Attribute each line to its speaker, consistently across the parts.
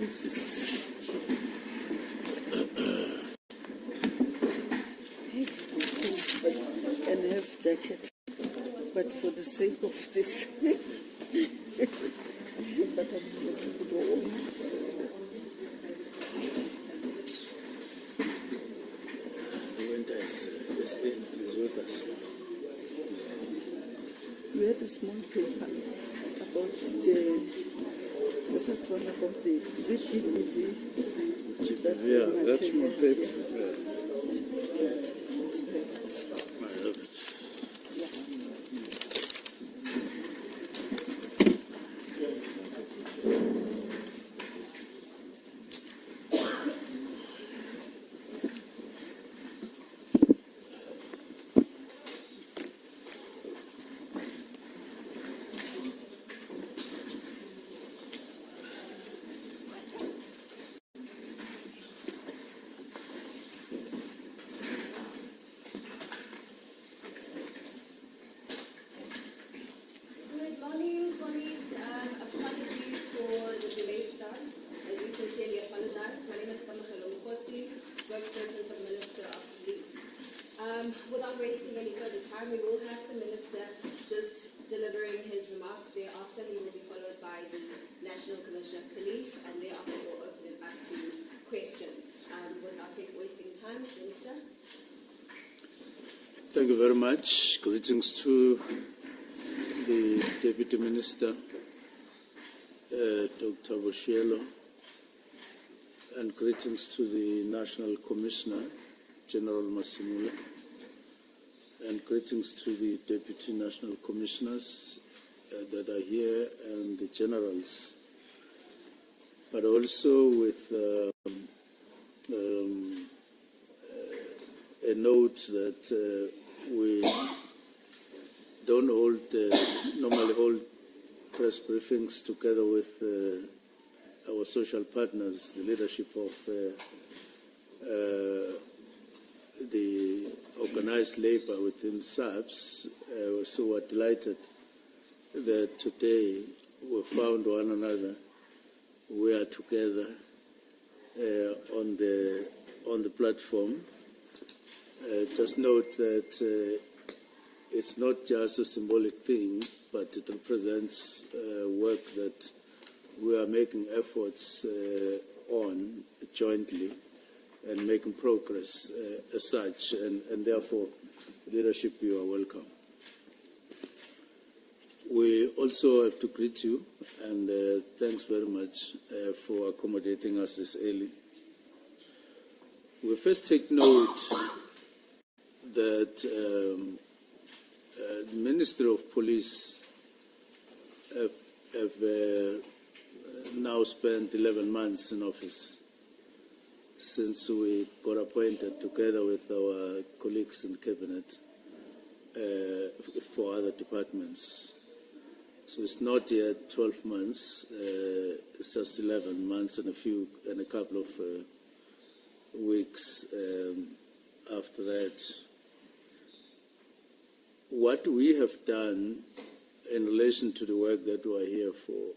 Speaker 1: And half jacket, but for the sake of this, but I'm going to go on.
Speaker 2: The winter is with us.
Speaker 1: We had a small paper about the first one about the GBV.
Speaker 2: Yeah, that's small paper. Yeah. I love it.
Speaker 3: Without wasting any further time, we will have the Minister just delivering his remarks. Thereafter, he will be followed by the National Commissioner of Police, and thereafter we'll open it back to questions. Without wasting time, Minister.
Speaker 2: Thank you very much. Greetings to the Deputy Minister, Dr. Boshielo, and greetings to the National Commissioner, General Masimula, and greetings to the Deputy National Commissioners that are here and the generals, but also with a note that we don't normally hold press briefings together with our social partners, the leadership of the organized labor within SAPS. So we're delighted that today we found one another. We are together on the platform. Just note that it's not just a symbolic thing, but it represents work that we are making efforts on jointly and making progress as such, and therefore, leadership, you are welcome. We also have to greet you, and thanks very much for accommodating us this early. We first take note that the Ministry of Police have now spent 11 months in office since we got appointed together with our colleagues in Cabinet for other departments. So it's not yet 12 months, it's just 11 months and a couple of weeks after that. What we have done in relation to the work that we are here for,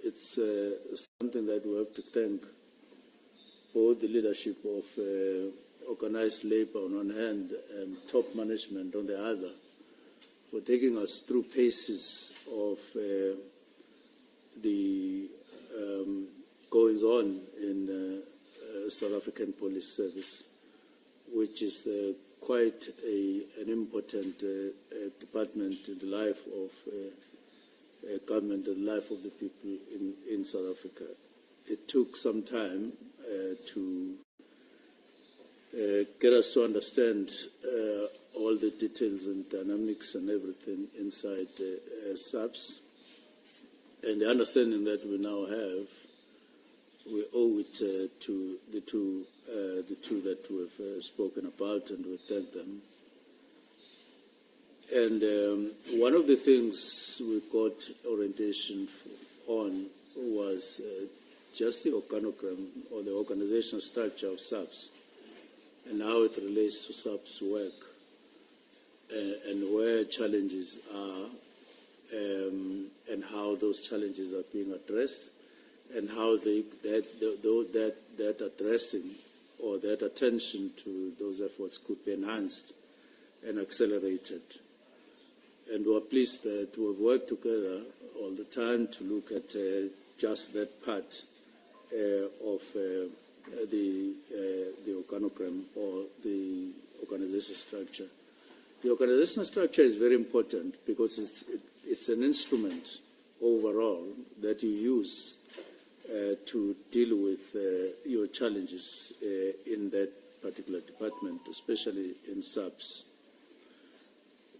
Speaker 2: it's something that we have to thank both the leadership of organized labor on one hand and top management on the other for taking us through paces of the goings on in South African Police Service, which is quite an important department in the life of government and life of the people in South Africa. It took some time to get us to understand all the details and dynamics and everything inside SAPS. And the understanding that we now have, we owe it to the two that we've spoken about, and we thank them. And one of the things we got orientation on was just the organogram or the organizational structure of SAPS and how it relates to SAPS work and where challenges are and how those challenges are being addressed and how that addressing or that attention to those efforts could be enhanced and accelerated. And we're pleased that we've worked together all the time to look at just that part of the organogram or the organizational structure. The organizational structure is very important because it's an instrument overall that you use to deal with your challenges in that particular department, especially in SAPS.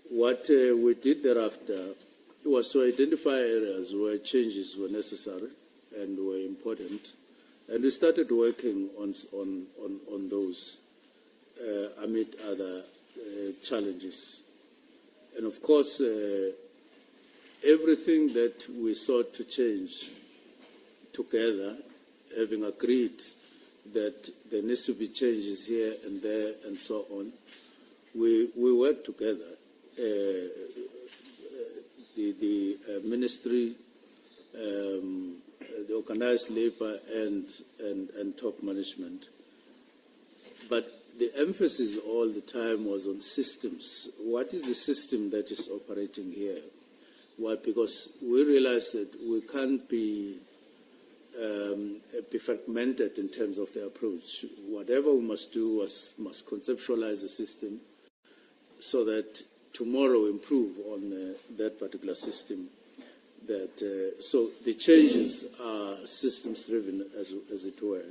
Speaker 2: What we did thereafter was to identify areas where changes were necessary and were important, and we started working on those amid other challenges. And of course, everything that we sought to change together, having agreed that there needs to be changes here and there and so on, we worked together. The ministry, the organized labor and top management. But the emphasis all the time was on systems. What is the system that is operating here? Why? Because we realized that we can't be fragmented in terms of the approach. Whatever we must do must conceptualize a system so that tomorrow improve on that particular system. So the changes are systems driven, as it were.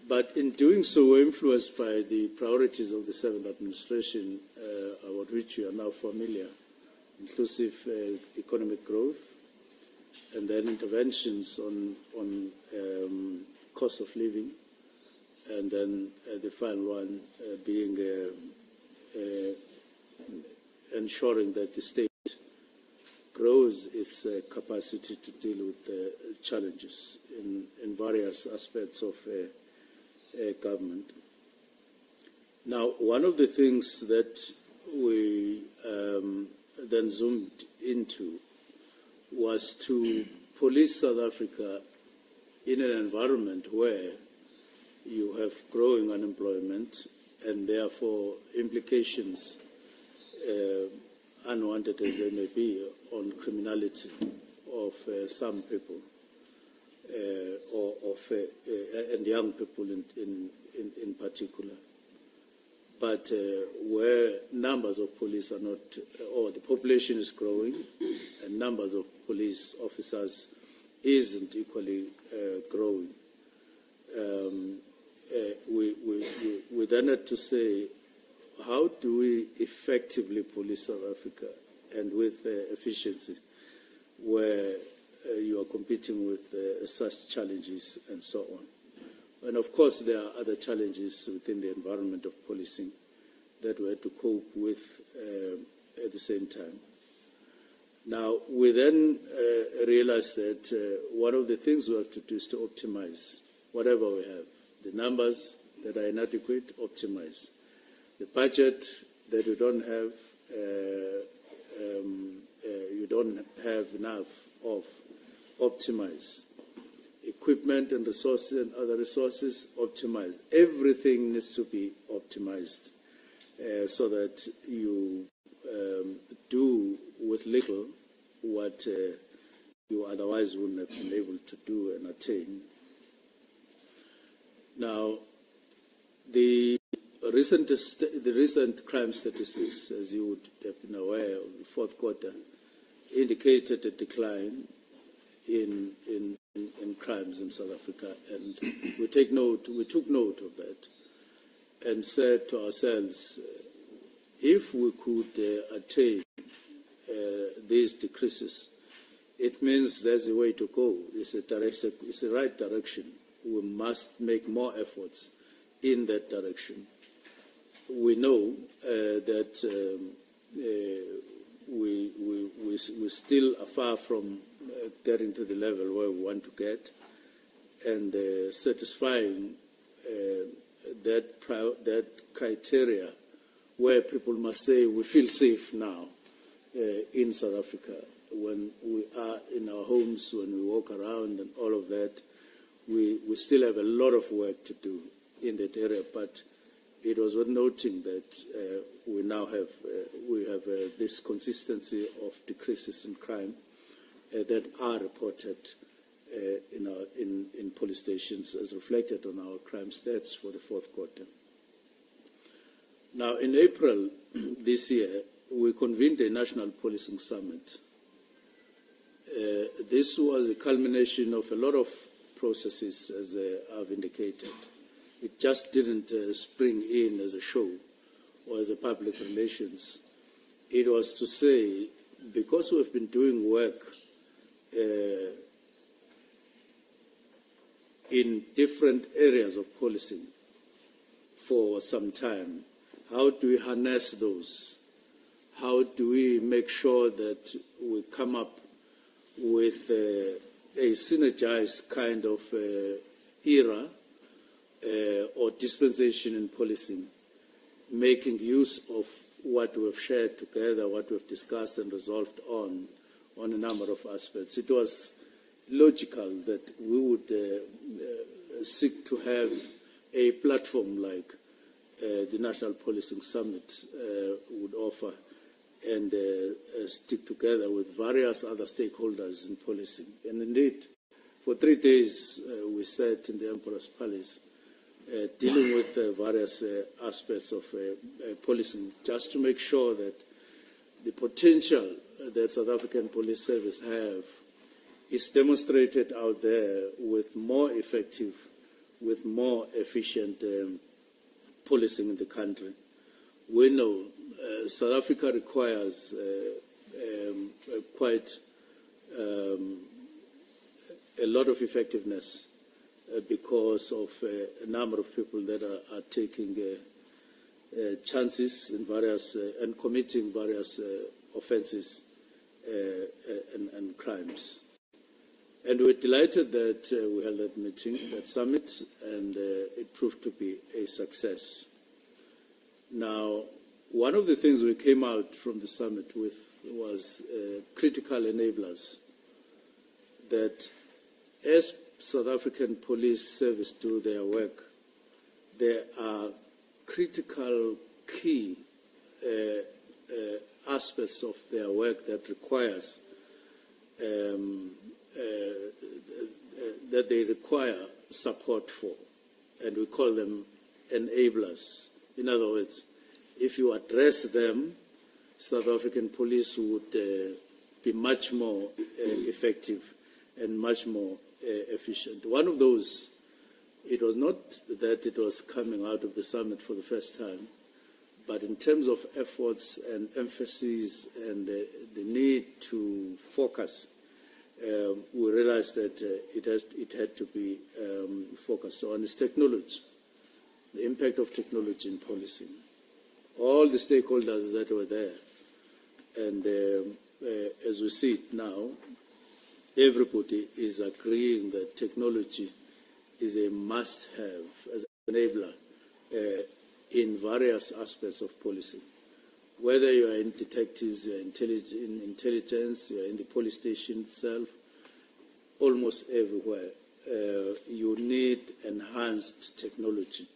Speaker 2: But in doing so, we're influenced by the priorities of the 7th administration, about which you are now familiar: inclusive economic growth, and then interventions on cost of living, and then the final one being ensuring that the state grows its capacity to deal with challenges in various aspects of government. Now, one of the things that we then zoomed into was to police South Africa in an environment where you have growing unemployment and therefore implications, unwanted as they may be, on criminality of some people and young people in particular. But where numbers of police are not, or the population is growing and numbers of police officers isn't equally growing, we then had to say, how do we effectively police South Africa and with efficiency where you are competing with such challenges and so on? And of course, there are other challenges within the environment of policing that we had to cope with at the same time. Now, we then realized that one of the things we have to do is to optimize whatever we have. The numbers that are inadequate, optimize. The budget that you don't have enough of, optimize. Equipment and resources and other resources, optimize. Everything needs to be optimized so that you do with little what you otherwise wouldn't have been able to do and attain. Now, the recent crime statistics, as you would have been aware of, the fourth quarter, indicated a decline in crimes in South Africa, and we took note of that and said to ourselves, if we could attain these decreases, it means there's a way to go. It's the right direction. We must make more efforts in that direction. We know that we still are far from getting to the level where we want to get, and satisfying that criteria where people must say we feel safe now in South Africa. when we are in our homes, when we walk around and all of that, we still have a lot of work to do in that area. But it was worth noting that we now have this consistency of decreases in crime that are reported in police stations as reflected on our crime stats for the fourth quarter. Now, in April this year, we convened a National Policing Summit. This was a culmination of a lot of processes, as I've indicated. It just didn't spring in as a show or as a public relations. It was to say, because we've been doing work in different areas of policing for some time, how do we harness those? How do we make sure that we come up with a synergized kind of era or dispensation in policing, making use of what we've shared together, what we've discussed and resolved on a number of aspects. It was logical that we would seek to have a platform like the National Policing Summit would offer, and stick together with various other stakeholders in policing. And indeed, for 3 days we sat in the Emperor's Palace dealing with various aspects of policing, just to make sure that the potential that South African Police Service have is demonstrated out there with more effective, with more efficient policing in the country. We know South Africa requires quite a lot of effectiveness because of a number of people that are taking chances in various and committing various offences and crimes. And we're delighted that we held that meeting, that summit, and it proved to be a success. Now, one of the things we came out from the summit with was critical enablers, that as South African Police Service do their work, there are critical key aspects of their work that requires that they require support for, and we call them enablers. In other words, if you address them, South African police would be much more effective and much more efficient. One of those, it was not that it was coming out of the summit for the first time, but in terms of efforts and emphasis and the need to focus, we realized that it had to be focused on is technology, the impact of technology in policing. All the stakeholders that were there, and as we see it now, everybody is agreeing that technology is a must-have as an enabler in various aspects of policing. Whether you are in detectives, you are in intelligence, you are in the police station itself, almost everywhere, you need enhanced technology.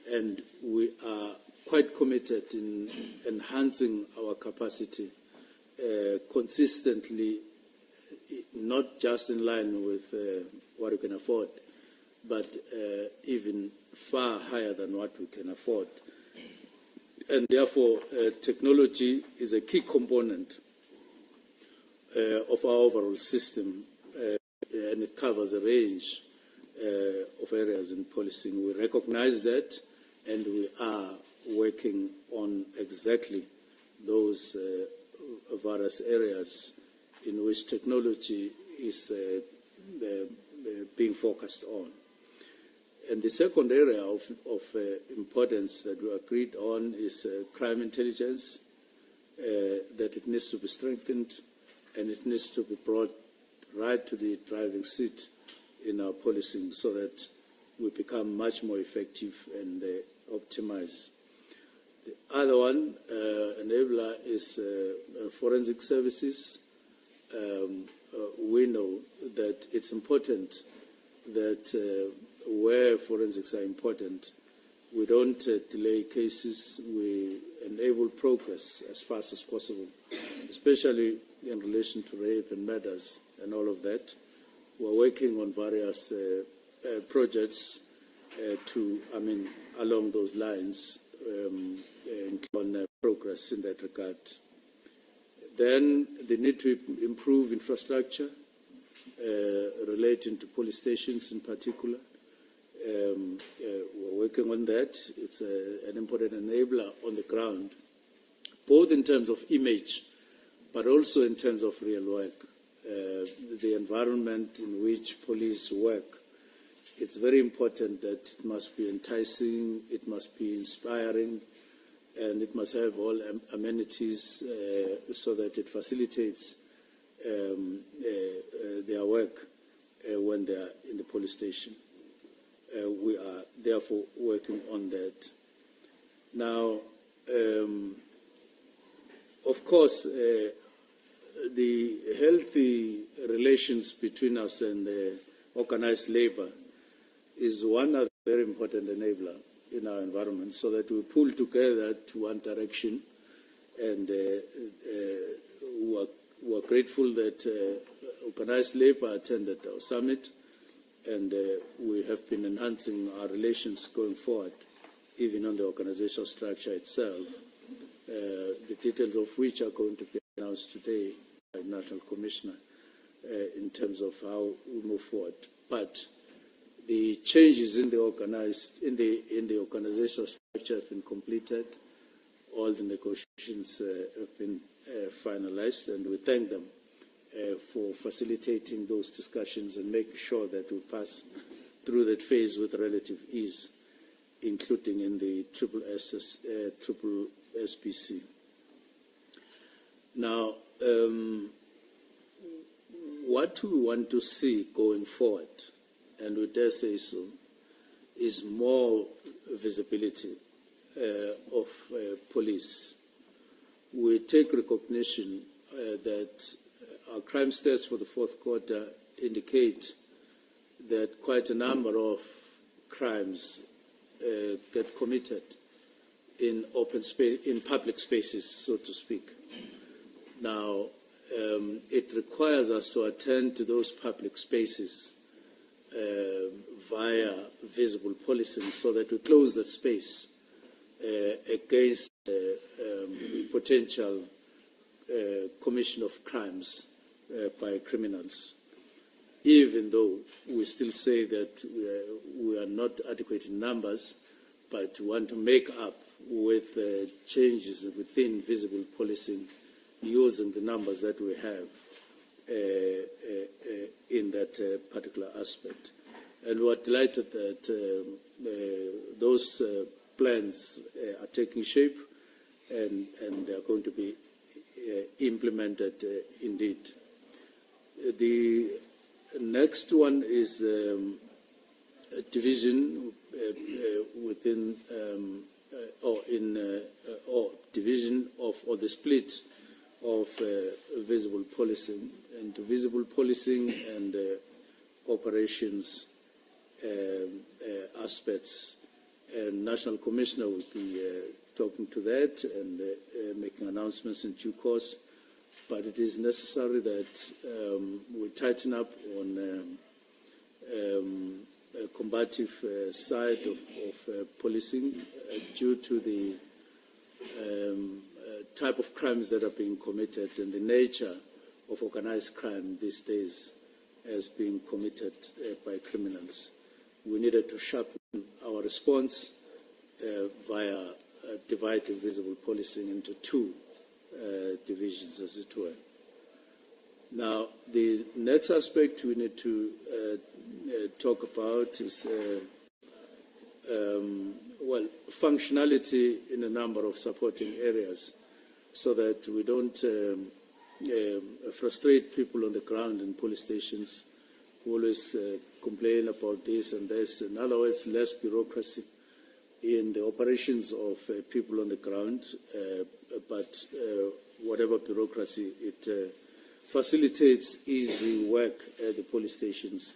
Speaker 2: And we are quite committed in enhancing our capacity consistently, not just in line with what we can afford, but even far higher than what we can afford. And therefore, technology is a key component of our overall system, and it covers a range of areas in policing. We recognize that, and we are working on exactly those various areas in which technology is being focused on. And the second area of importance that we agreed on is crime intelligence, that it needs to be strengthened and it needs to be brought right to the driving seat in our policing so that we become much more effective and optimize. The other one, enabler, is forensic services, we know that it's important that where forensics are important, we don't delay cases, we enable progress as fast as possible, especially in relation to rape and murders and all of that. We're working on various projects along those lines, on progress in that regard. Then the need to improve infrastructure relating to police stations in particular. We're working on that. It's an important enabler on the ground, both in terms of image, but also in terms of real work. The environment in which police work, it's very important that it must be enticing, it must be inspiring, and it must have all amenities so that it facilitates their work when they are in the police station. We are therefore working on that. Now, of course, the healthy relations between us and organized labor is one other very important enabler in our environment, so that we pull together to one direction. And we're grateful that organized labor attended our summit, and we have been enhancing our relations going forward, even on the organizational structure itself, the details of which are going to be announced today by the National Commissioner in terms of how we move forward. But the changes in the organizational structure have been completed. All the negotiations have been finalized, and we thank them for facilitating those discussions and making sure that we pass through that phase with relative ease, including in the triple SPC. Now, what we want to see going forward, and we dare say so, is more visibility of police. We take recognition that our crime stats for the fourth quarter indicate that quite a number of crimes get committed in open space, in public spaces, so to speak. Now, it requires us to attend to those public spaces via visible policing, so that we close that space against potential commission of crimes by criminals, even though we still say that we are not adequate in numbers, but we want to make up with changes within visible policing using the numbers that we have in that particular aspect. And we're delighted that those plans are taking shape and they are going to be implemented indeed. The next one is a division within or division of, or the split of visible policing, and visible policing and operations aspects. And National Commissioner will be talking to that and making announcements in due course. But it is necessary that we tighten up on a combative side of policing due to the type of crimes that are being committed and the nature of organized crime these days as being committed by criminals. We needed to sharpen our response via dividing visible policing into two divisions, as it were. Now, the next aspect we need to talk about is functionality in a number of supporting areas, so that we don't frustrate people on the ground in police stations who always complain about this and this. In other words, less bureaucracy in the operations of people on the ground, but whatever bureaucracy it facilitates easy work at the police stations,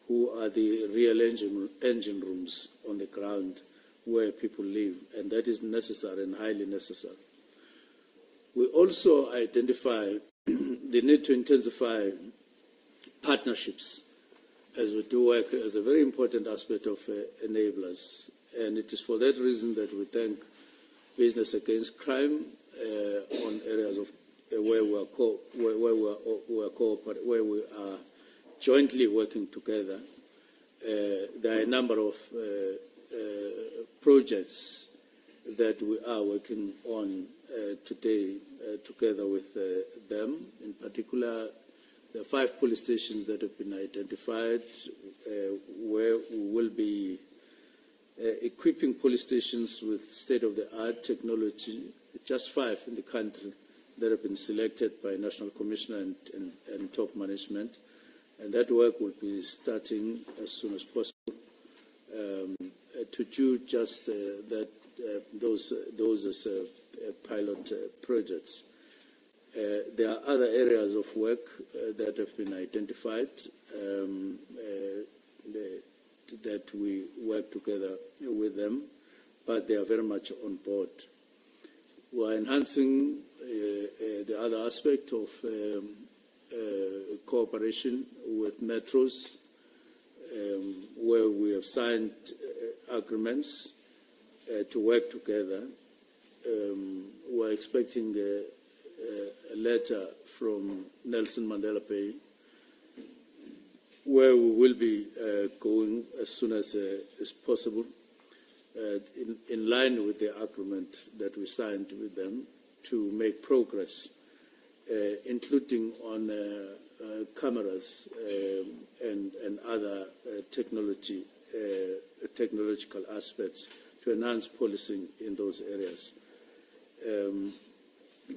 Speaker 2: who are the real engine rooms on the ground where people live, and that is necessary and highly necessary. We also identify the need to intensify partnerships as we do work as a very important aspect of enablers. And it is for that reason that we thank Business Against Crime on areas of where we are jointly working together. There are a number of projects that we are working on today together with them. In particular, there are 5 police stations that have been identified where we will be equipping police stations with state-of-the-art technology, just 5 in the country that have been selected by National Commissioner and top management. And that work will be starting as soon as possible to do just those as pilot projects. There are other areas of work that have been identified that we work together with them, but they are very much on board. We are enhancing the other aspect of cooperation with metros, where we have signed agreements to work together. We're expecting a letter from Nelson Mandela Bay, where we will be going as soon as possible, in line with the agreement that we signed with them to make progress, including on cameras and other technological aspects to enhance policing in those areas.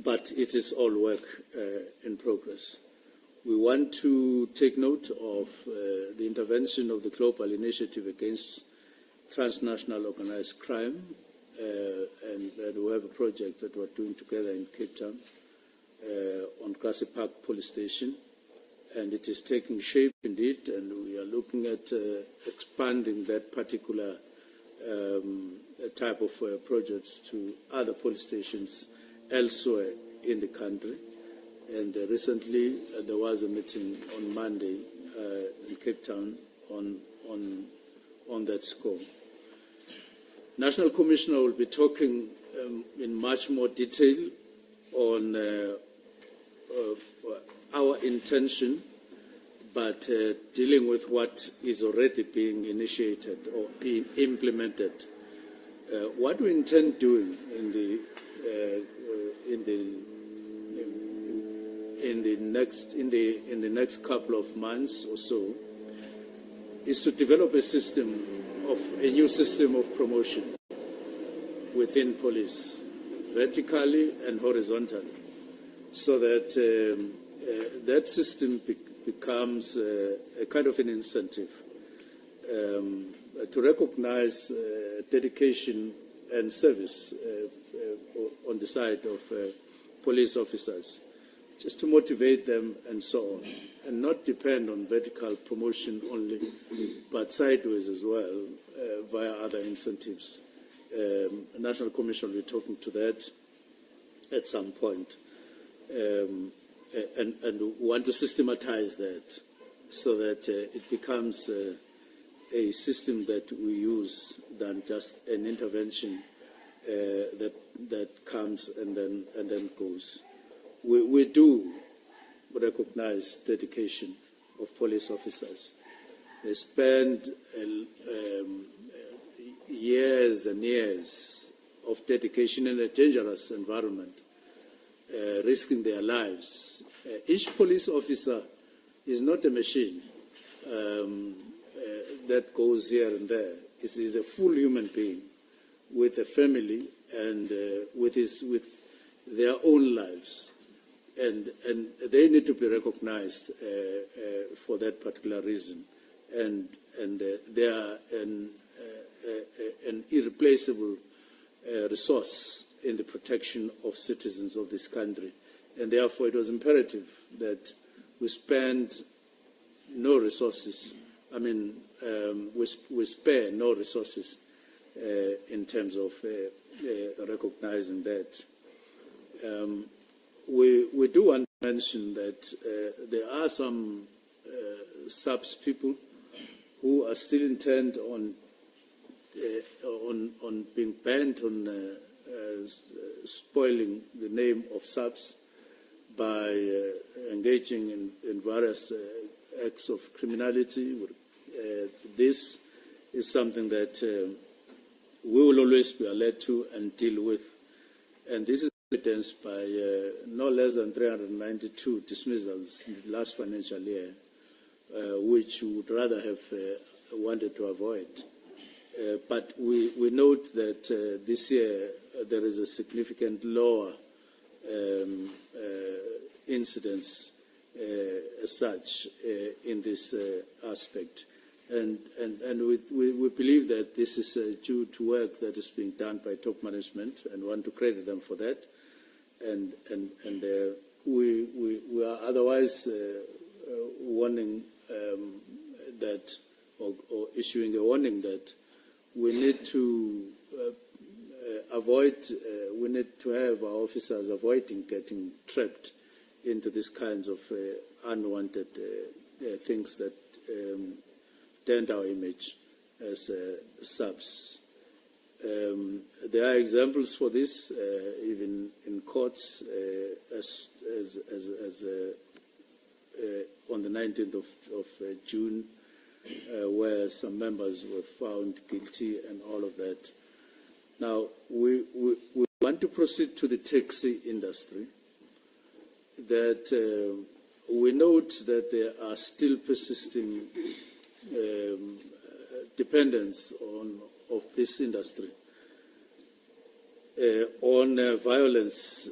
Speaker 2: But it is all work in progress. We want to take note of the intervention of the Global Initiative Against Transnational Organized Crime, and we have a project that we're doing together in Cape Town on Grassy Park Police Station, and it is taking shape indeed, and we are looking at expanding that particular type of projects to other police stations elsewhere in the country. And recently there was a meeting on Monday in Cape Town on that score. National Commissioner will be talking in much more detail on our intention, but dealing with what is already being initiated or being implemented. What we intend doing in the next couple of months or so is to develop a new system of promotion within police, vertically and horizontally, so that that system becomes a kind of an incentive to recognize dedication and service on the side of police officers, just to motivate them and so on, and not depend on vertical promotion only, but sideways as well, via other incentives. National Commission will be talking to that at some point, and want to systematize that so that it becomes a system that we use than just an intervention that comes and then goes. We do recognize dedication of police officers. They spend years and years of dedication in a dangerous environment, risking their lives. Each police officer is not a machine that goes here and there. Is a full human being with a family and with their own lives. And they need to be recognized for that particular reason. And they are an irreplaceable resource in the protection of citizens of this country. And therefore it was imperative that we spend no resources. I mean, we spare no resources in terms of recognizing that. We do want to mention that there are some SAPS people who are still intent on being bent on spoiling the name of SAPS by engaging in various acts of criminality. This is something that we will always be alert to and deal with. And this is evidenced by no less than 392 dismissals in the last financial year, which we would rather have wanted to avoid. But we note that this year there is a significant lower incidence as such in this aspect. And we believe that this is due to work that is being done by top management, and want to credit them for that. And we are otherwise warning that, or issuing a warning that we need to we need to have our officers avoiding getting trapped into these kinds of unwanted things that dent our image as SAPS. There are examples for this, even in courts, as on the 19th of June, where some members were found guilty and all of that. Now, we want to proceed to the taxi industry, that we note that there are still persisting dependence of this industry on violence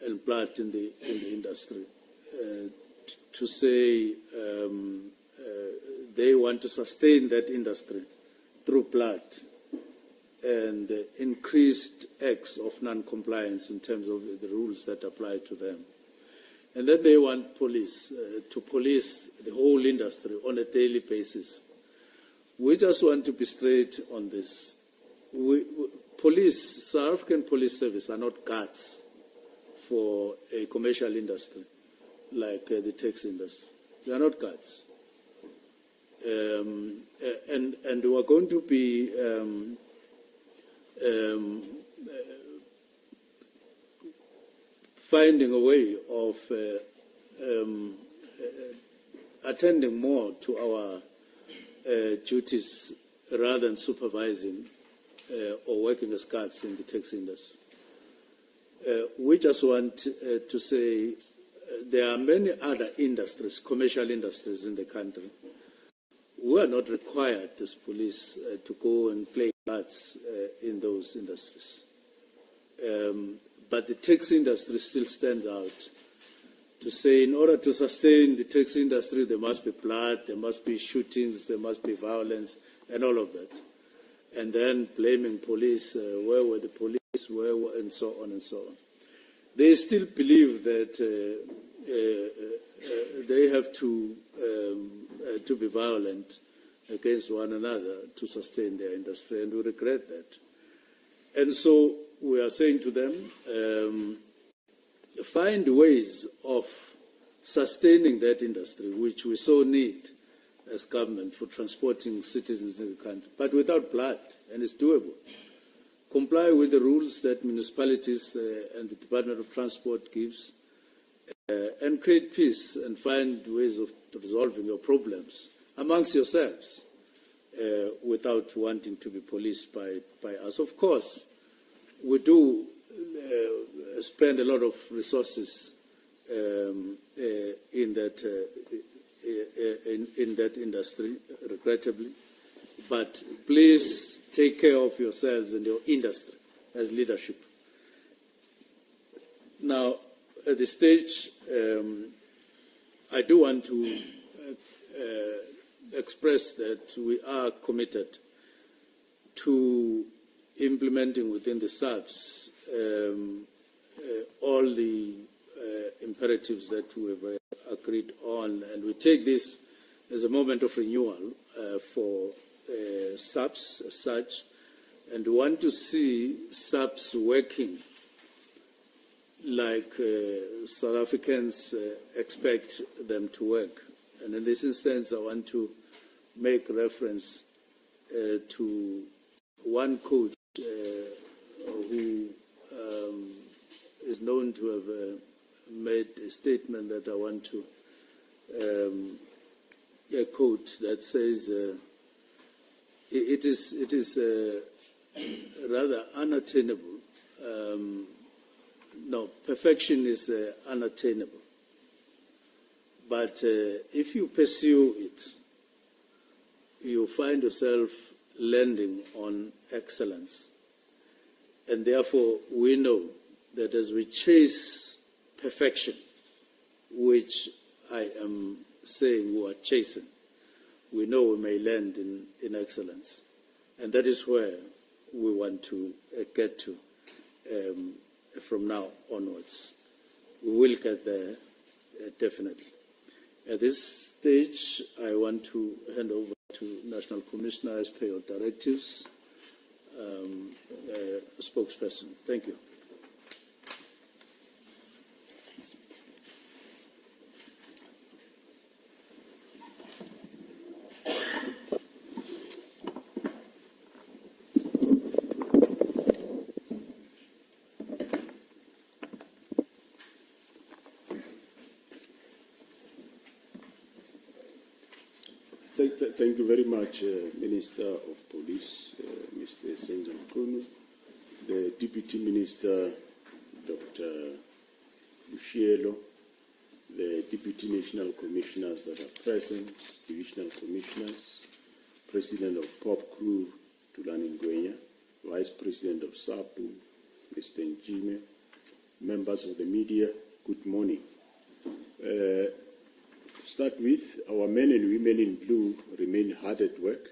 Speaker 2: and blood in the industry. To say they want to sustain that industry through blood and increased acts of non-compliance in terms of the rules that apply to them. And then they want police to police the whole industry on a daily basis. We just want to be straight on this. Police, South African Police Service are not guards for a commercial industry like the taxi industry. They are not guards. And we are going to be finding a way of attending more to our duties rather than supervising or working as guards in the taxi industry. We just want to say there are many other industries, commercial industries in the country. We are not required as police to go and play cards in those industries. But the taxi industry still stands out to say in order to sustain the taxi industry, there must be blood, there must be shootings, there must be violence, and all of that. And then blaming police, where were the police, and so on and so on. They still believe that they have to be violent against one another to sustain their industry, and we regret that. And so we are saying to them, find ways of sustaining that industry, which we so need as government for transporting citizens in the country, but without blood, and it's doable. Comply with the rules that municipalities and the Department of Transport gives, and create peace and find ways of resolving your problems amongst yourselves without wanting to be policed by us. Of course, we do spend a lot of resources in that industry, regrettably. But please take care of yourselves and your industry as leadership. Now, at this stage, I do want to express that we are committed to implementing within the SAPS all the imperatives that we have agreed on, and we take this as a moment of renewal for SAPS as such, and we want to see SAPS working like South Africans expect them to work. And in this instance, I want to make reference to one coach who is known to have made a statement that I want to a quote that says, it is rather unattainable. No, perfection is unattainable. But if you pursue it, you find yourself landing on excellence. And therefore, we know that as we chase perfection, which I am saying we are chasing, we know we may land in excellence. And that is where we want to get to from now onwards. We will get there, definitely. At this stage, I want to hand over to National Commissioner as per your directives, spokesperson. Thank you.
Speaker 4: Thank you very much, Minister of Police, Mr. Senzo Mkhunu, the Deputy Minister, Dr. Ushielo, the Deputy National Commissioners that are present, Divisional Commissioners, President of POP Crew, Tulani Ngwenya, Vice President of SAPU, Mr. Njime, members of the media, good morning. To start with, our men and women in blue remain hard at work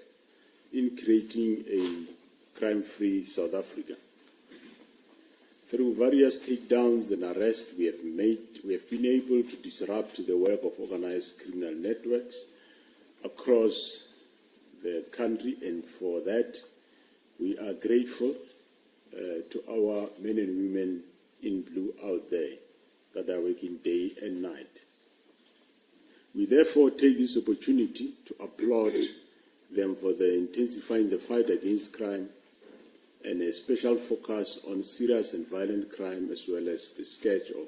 Speaker 4: in creating a crime-free South Africa. Through various takedowns and arrests we have been able to disrupt the work of organized criminal networks across the country, and for that we are grateful to our men and women in blue out there that are working day and night. We therefore take this opportunity to applaud them for intensifying the fight against crime and a special focus on serious and violent crime, as well as the scourge of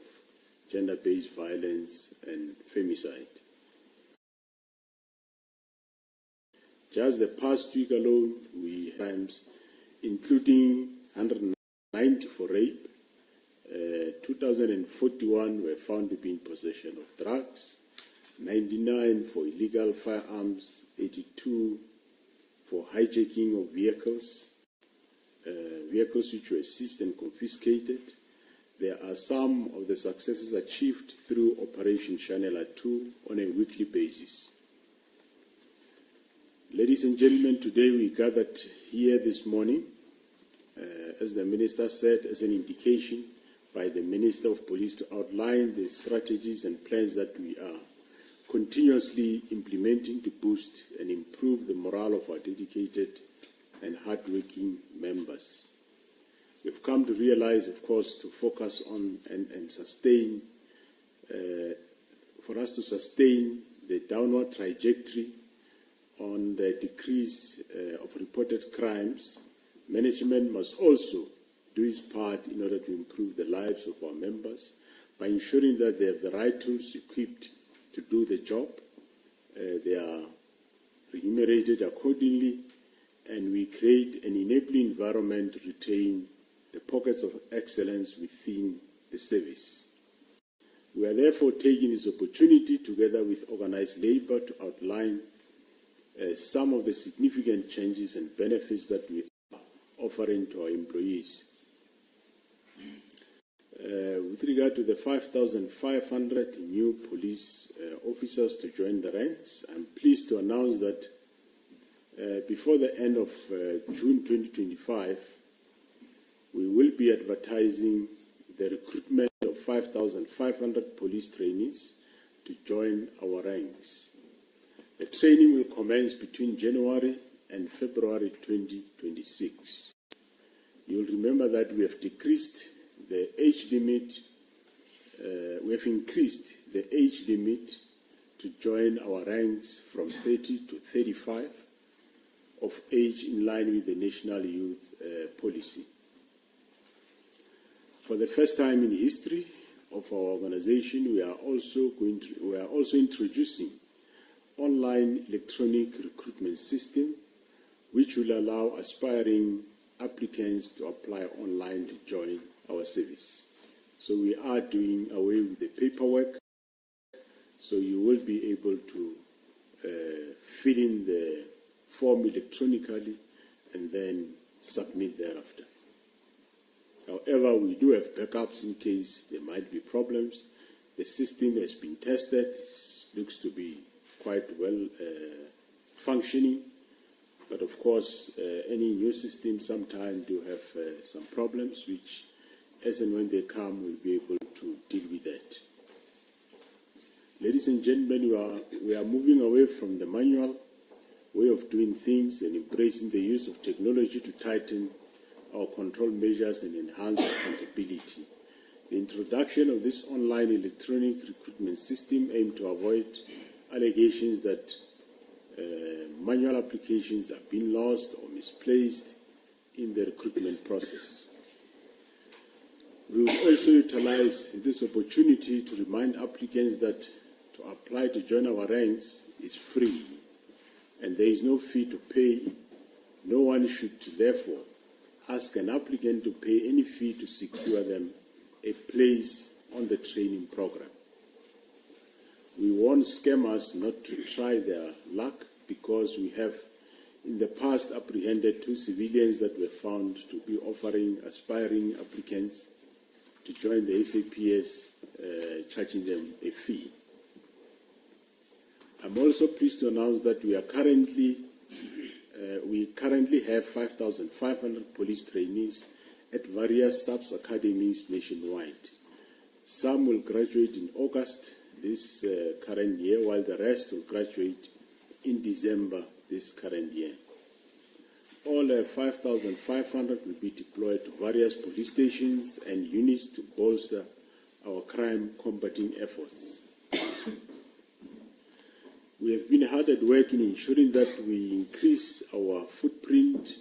Speaker 4: gender-based violence and femicide. Just the past week alone, we crimes, including 190 for rape, 2,041 were found to be in possession of drugs, 99 for illegal firearms, 82 for hijacking of vehicles, vehicles which were seized and confiscated. There are some of the successes achieved through Operation Chanela 2 on a weekly basis. Ladies and gentlemen, today we gathered here this morning, as the Minister said, as an indication by the Minister of Police to outline the strategies and plans that we are continuously implementing to boost and improve the morale of our dedicated and hardworking members. We've come to realize, of course, to focus on and sustain, for us to sustain the downward trajectory on the decrease of reported crimes, management must also do its part in order to improve the lives of our members by ensuring that they have the right tools equipped to do the job. They are remunerated accordingly, and we create an enabling environment to retain the pockets of excellence within the service. We are therefore taking this opportunity, together with organized labor, to outline some of the significant changes and benefits that we are offering to our employees. With regard to the 5,500 new police officers to join the ranks, I'm pleased to announce that before the end of June 2025, we will be advertising the recruitment of 5,500 police trainees to join our ranks. The training will commence between January and February 2026. You'll remember that we have decreased the age limit, we have increased the age limit to join our ranks from 30 to 35 of age in line with the National Youth Policy. For the first time in history of our organization, we are also introducing online electronic recruitment system, which will allow aspiring applicants to apply online to join our service. So we are doing away with the paperwork, so you will be able to fill in the form electronically and then submit thereafter. However, we do have backups in case there might be problems. The system has been tested, looks to be quite well functioning, but of course, any new system sometimes do have some problems, which as and when they come, we'll be able to deal with that. Ladies and gentlemen, we are moving away from the manual way of doing things and embracing the use of technology to tighten our control measures and enhance accountability. The introduction of this online electronic recruitment system aims to avoid allegations that manual applications have been lost or misplaced in the recruitment process. We will also utilize this opportunity to remind applicants that to apply to join our ranks is free and there is no fee to pay. No one should therefore ask an applicant to pay any fee to secure them a place on the training program. We warn scammers not to try their luck because we have in the past apprehended 2 civilians that were found to be offering aspiring applicants to join the SAPS, charging them a fee. I'm also pleased to announce that we currently have 5,500 police trainees at various SAPS academies nationwide. Some will graduate in August this current year, while the rest will graduate in December this current year. All 5,500 will be deployed to various police stations and units to bolster our crime combating efforts. We have been hard at work in ensuring that we increase our footprint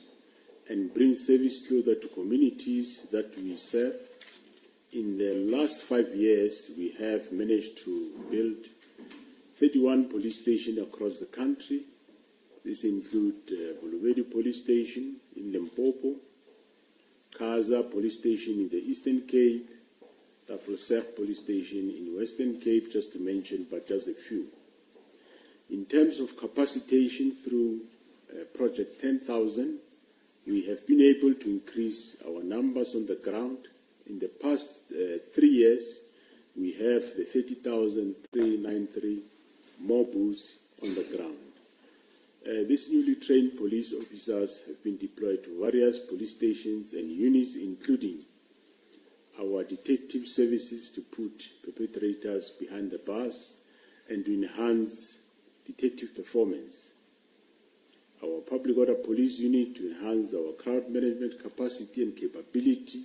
Speaker 4: and bring service closer to communities that we serve. In the last 5 years, we have managed to build 31 police stations across the country. This includes Bulubedi Police Station in Limpopo, Kaza Police Station in the Eastern Cape, Tafelseg Police Station in Western Cape, just to mention, but just a few. In terms of capacitation through Project 10,000, we have been able to increase our numbers on the ground. In the past 3 years, we have the 30,393 more booths on the ground. These newly trained police officers have been deployed to various police stations and units, including our detective services to put perpetrators behind the bars and to enhance detective performance. Our public order police unit to enhance our crowd management capacity and capability.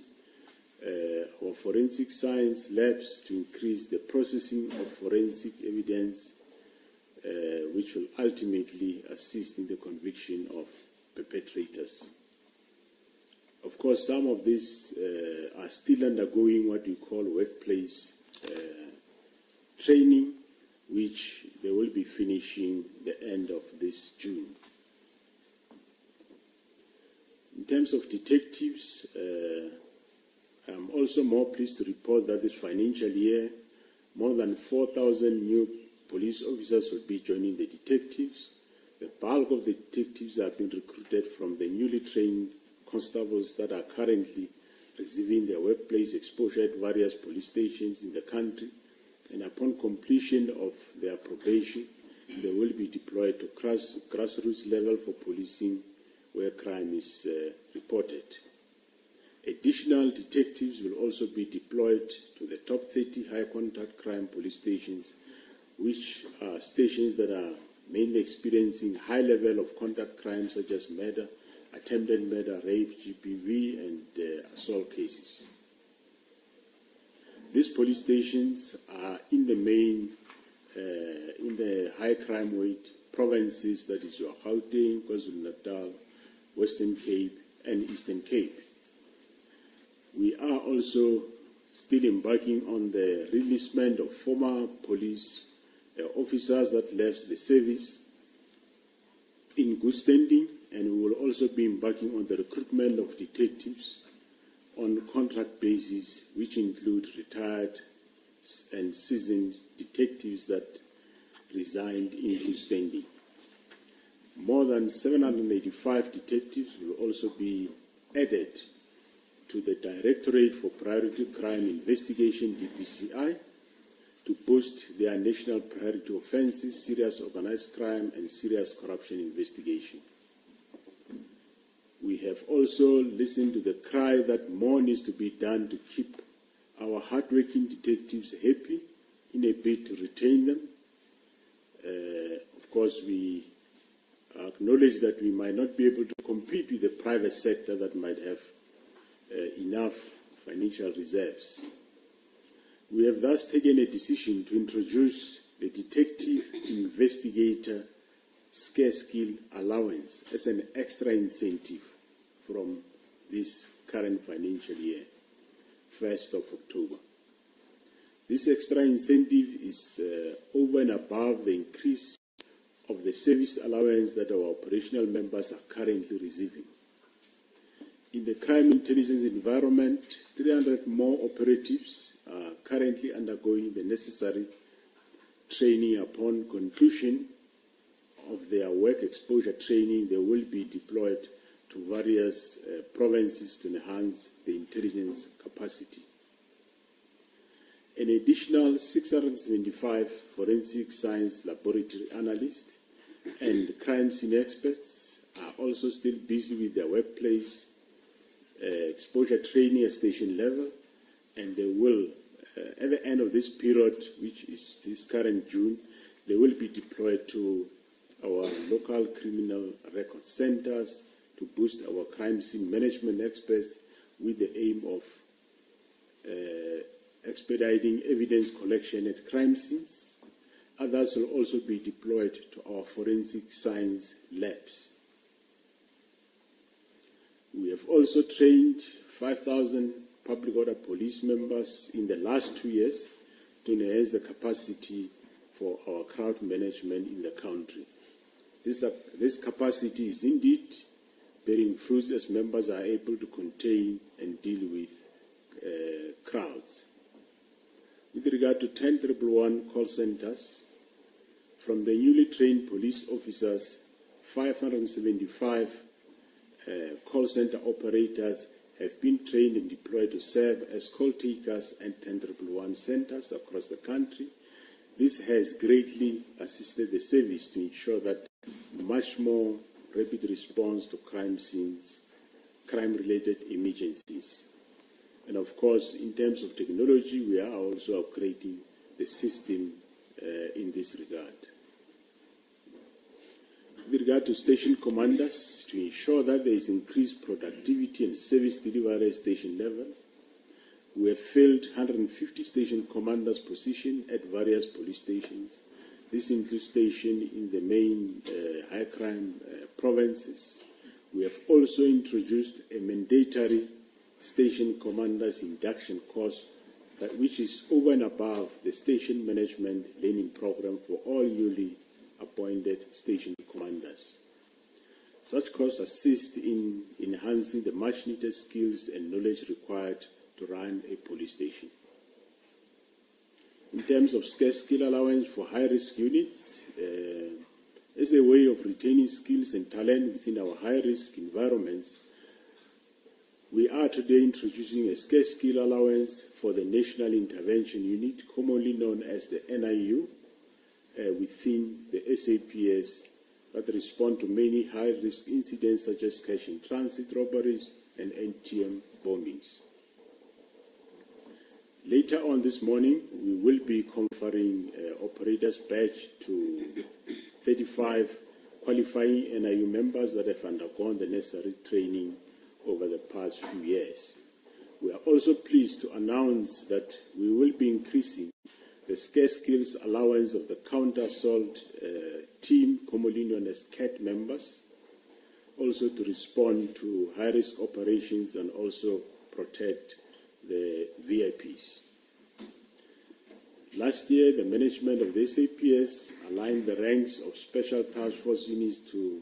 Speaker 4: Our forensic science labs to increase the processing of forensic evidence, which will ultimately assist in the conviction of perpetrators. Of course, some of these are still undergoing what we call workplace training, which they will be finishing the end of this June. In terms of detectives, I'm also more pleased to report that this financial year, more than 4,000 new police officers will be joining the detectives. The bulk of the detectives have been recruited from the newly trained constables that are currently receiving their workplace exposure at various police stations in the country. And upon completion of their probation, they will be deployed to grassroots level for policing where crime is reported. Additional detectives will also be deployed to the top 30 high-contact crime police stations, which are stations that are mainly experiencing high level of contact crimes such as murder, attempted murder, rape, GBV, and assault cases. These police stations are in the main, in the high crime weight provinces, that is your Gauteng, KwaZulu-Natal, Western Cape, and Eastern Cape. We are also still embarking on the releasement of former police officers that left the service in good standing, and we will also be embarking on the recruitment of detectives on contract basis, which include retired and seasoned detectives that resigned in good standing. More than 785 detectives will also be added to the Directorate for Priority Crime Investigation, DPCI, to boost their national priority offences, serious organized crime, and serious corruption investigation. We have also listened to the cry that more needs to be done to keep our hardworking detectives happy in a bid to retain them. Of course, we acknowledge that we might not be able to compete with the private sector that might have enough financial reserves. We have thus taken a decision to introduce the Detective Investigator Scarce Skill Allowance as an extra incentive from this current financial year, 1st of October. This extra incentive is over and above the increase of the service allowance that our operational members are currently receiving. In the crime intelligence environment, 300 more operatives are currently undergoing the necessary training. Upon conclusion of their work exposure training, they will be deployed to various provinces to enhance the intelligence capacity. An additional 675 forensic science laboratory analysts and crime scene experts are also still busy with their workplace exposure training at station level, and they will, at the end of this period, which is this current June, they will be deployed to our local criminal record centers to boost our crime scene management experts with the aim of expediting evidence collection at crime scenes. Others will also be deployed to our forensic science labs. We have also trained 5,000 public order police members in the last 2 years to enhance the capacity for our crowd management in the country. This capacity is indeed bearing fruits as members are able to contain and deal with crowds. With regard to 10,111 call centers, from the newly trained police officers, 575 call center operators have been trained and deployed to serve as call takers at 10,111 centers across the country. This has greatly assisted the service to ensure that much more rapid response to crime scenes, crime-related emergencies. And of course, in terms of technology, we are also upgrading the system in this regard. With regard to station commanders, to ensure that there is increased productivity and service delivery at station level, we have filled 150 station commanders' positions at various police stations. This includes stations in the main high crime provinces. We have also introduced a mandatory station commanders induction course, which is over and above the station management learning program for all newly appointed station commanders. Such courses assist in enhancing the much-needed skills and knowledge required to run a police station. In terms of scarce skill allowance for high-risk units, as a way of retaining skills and talent within our high-risk environments, we are today introducing a scarce skill allowance for the National Intervention Unit, commonly known as the NIU, within the SAPS, that respond to many high-risk incidents such as cash in transit robberies, and NTM bombings. Later on this morning, we will be conferring operators badge to 35 qualifying NIU members that have undergone the necessary training over the past few years. We are also pleased to announce that we will be increasing the scarce skills allowance of the counter-assault team, commonly known as CAT members, also to respond to high-risk operations and also protect the VIPs. Last year, the management of the SAPS aligned the ranks of special task force units to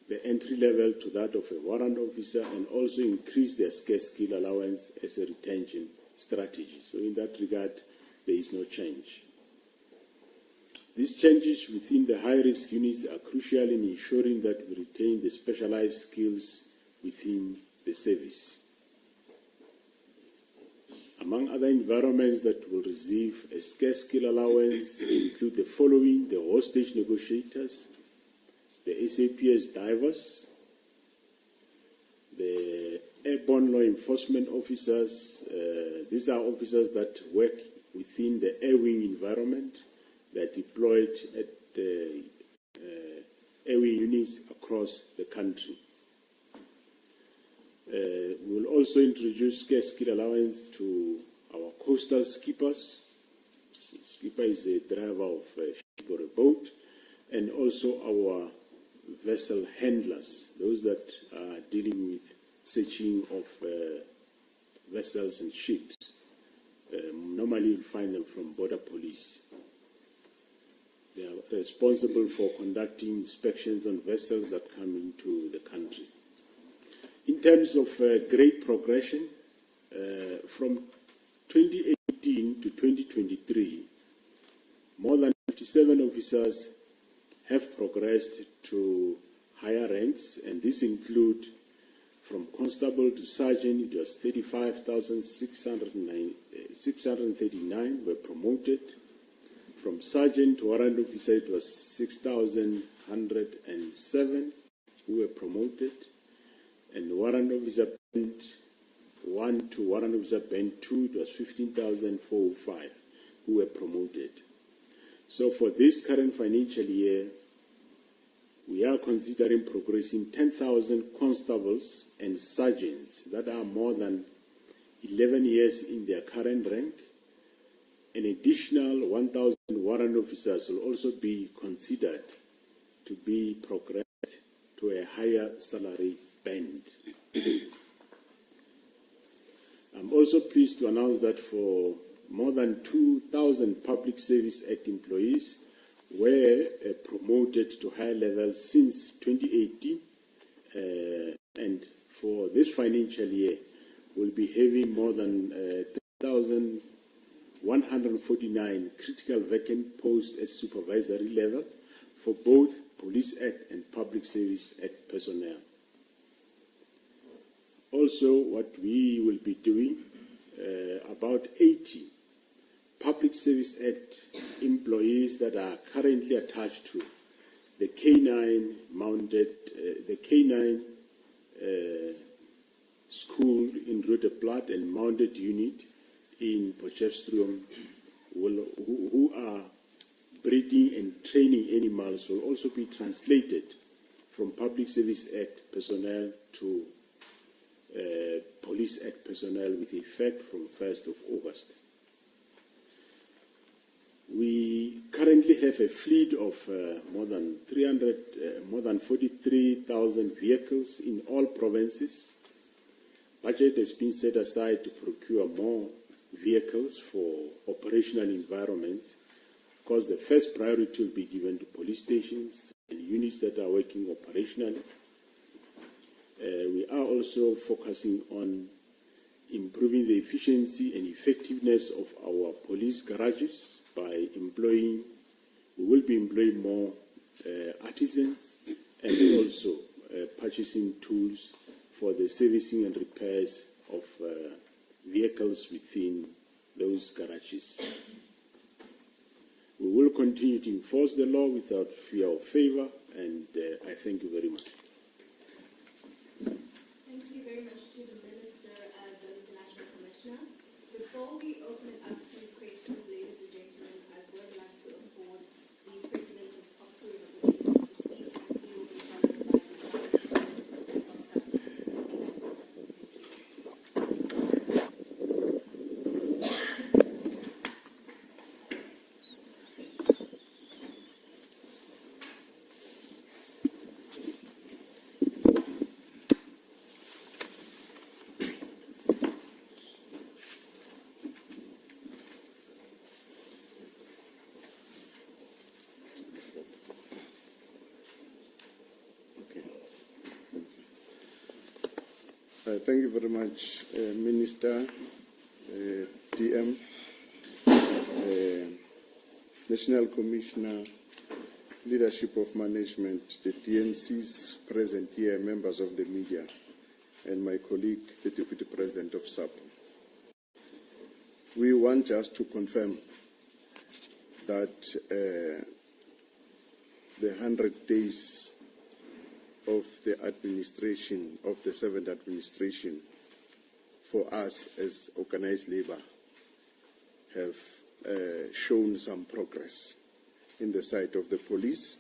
Speaker 4: the entry level to that of a warrant officer, and also increased their scarce skill allowance as a retention strategy. So in that regard, there is no change. These changes within the high-risk units are crucial in ensuring that we retain the specialized skills within the service. Among other environments that will receive a scarce skill allowance include the following: the hostage negotiators, the SAPS divers, the airborne law enforcement officers. These are officers that work within the air wing environment. They are deployed at air wing units across the country. We will also introduce scarce skill allowance to our coastal skippers. Skipper is a driver of a ship or a boat, and also our vessel handlers, those that are dealing with searching of vessels and ships. Normally you'll find them from border police. They are responsible for conducting inspections on vessels that come into the country. In terms of grade progression, from 2018 to 2023, more than 57 officers have progressed to higher ranks, and this include from constable to sergeant. It was 35,639 were promoted. From sergeant to warrant officer, it was 6,107 who were promoted. And warrant officer band 1 to warrant officer band 2, it was 15,405 who were promoted. So for this current financial year, we are considering progressing 10,000 constables and sergeants that are more than 11 years in their current rank. An additional 1,000 warrant officers will also be considered to be progressed to a higher salary band. I'm also pleased to announce that for more than 2,000 Public Service Act employees were promoted to higher levels since 2018, and for this financial year, we'll be having more than 3,149 critical vacant posts at supervisory level for both Police Act and Public Service Act personnel. Also, what we will be doing, about 80 Public Service Act employees that are currently attached to the K9 school in Roodeplaat and mounted unit in Potchefstroom, who are breeding and training animals, will also be translated from Public Service Act personnel to Police Act personnel with effect from 1st of August. We currently have a fleet of more than 43,000 vehicles in all provinces. Budget has been set aside to procure more vehicles for operational environments. Of course, the first priority will be given to police stations and units that are working operationally. We are also focusing on improving the efficiency and effectiveness of our police garages by we will be employing more artisans, and also purchasing tools for the servicing and repairs of vehicles within those garages. We will continue to enforce the law without fear or favor, and I thank you very much.
Speaker 3: Thank you very much.
Speaker 5: Thank you very much, Minister, DM, National Commissioner, Leadership of Management, the DNCs present here, members of the media, and my colleague, the Deputy President of SAPS. We want just to confirm that the 100 days of the administration, of the 7th administration, for us as organized labor, have shown some progress in the sight of the police.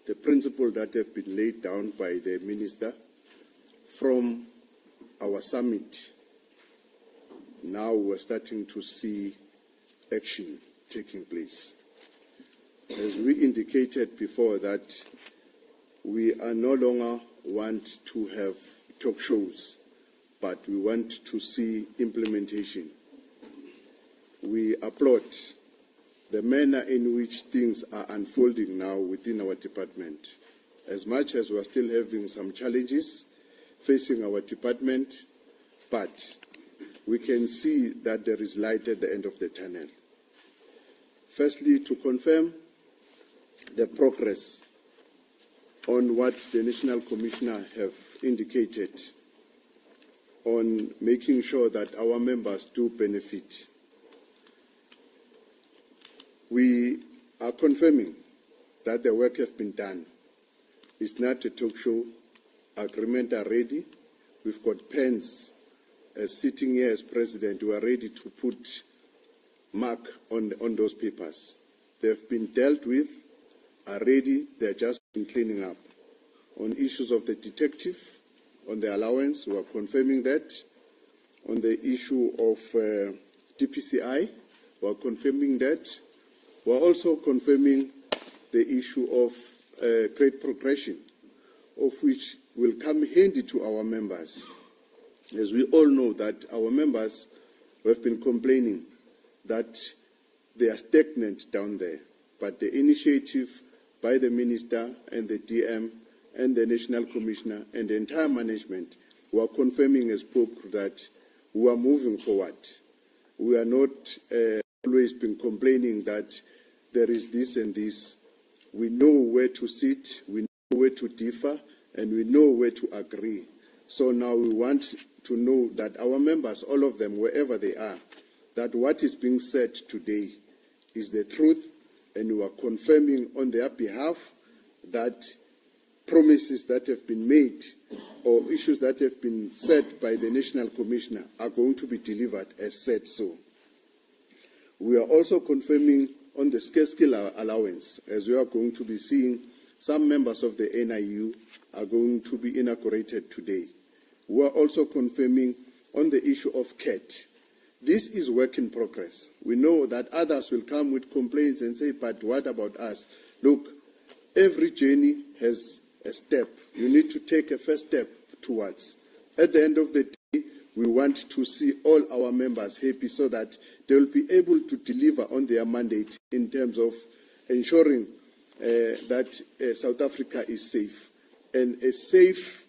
Speaker 5: The principle that have been laid down by the Minister from our summit, now we're starting to see action taking place. As we indicated before, that we are no longer want to have talk shows, but we want to see implementation. We applaud the manner in which things are unfolding now within our department. As much as we're still having some challenges facing our department, but we can see that there is light at the end of the tunnel. Firstly, to confirm the progress on what the National Commissioner have indicated on making sure that our members do benefit. We are confirming that the work has been done. It's not a talk show. Agreements are ready. We've got pens sitting here as president. We are ready to put mark on those papers. They've been dealt with, are ready. They're just been cleaning up. On issues of the detective, on the allowance, we are confirming that. On the issue of DPCI, we are confirming that. We are also confirming the issue of great progression, of which will come handy to our members. As we all know that our members have been complaining that they are stagnant down there, but the initiative by the Minister and the DM and the National Commissioner and the entire management were confirming as Pope that we are moving forward. We are not always been complaining that there is this and this. We know where to sit, we know where to differ, and we know where to agree. So now we want to know that our members, all of them, wherever they are, that what is being said today is the truth, and we are confirming on their behalf that promises that have been made or issues that have been said by the National Commissioner are going to be delivered as said so. We are also confirming on the scarce skill allowance, as we are going to be seeing some members of the NIU are going to be inaugurated today. We are also confirming on the issue of CAT. This is work in progress. We know that others will come with complaints and say, but what about us? Look, every journey has a step. You need to take a first step towards. At the end of the day, we want to see all our members happy so that they will be able to deliver on their mandate in terms of ensuring that South Africa is safe. And a safe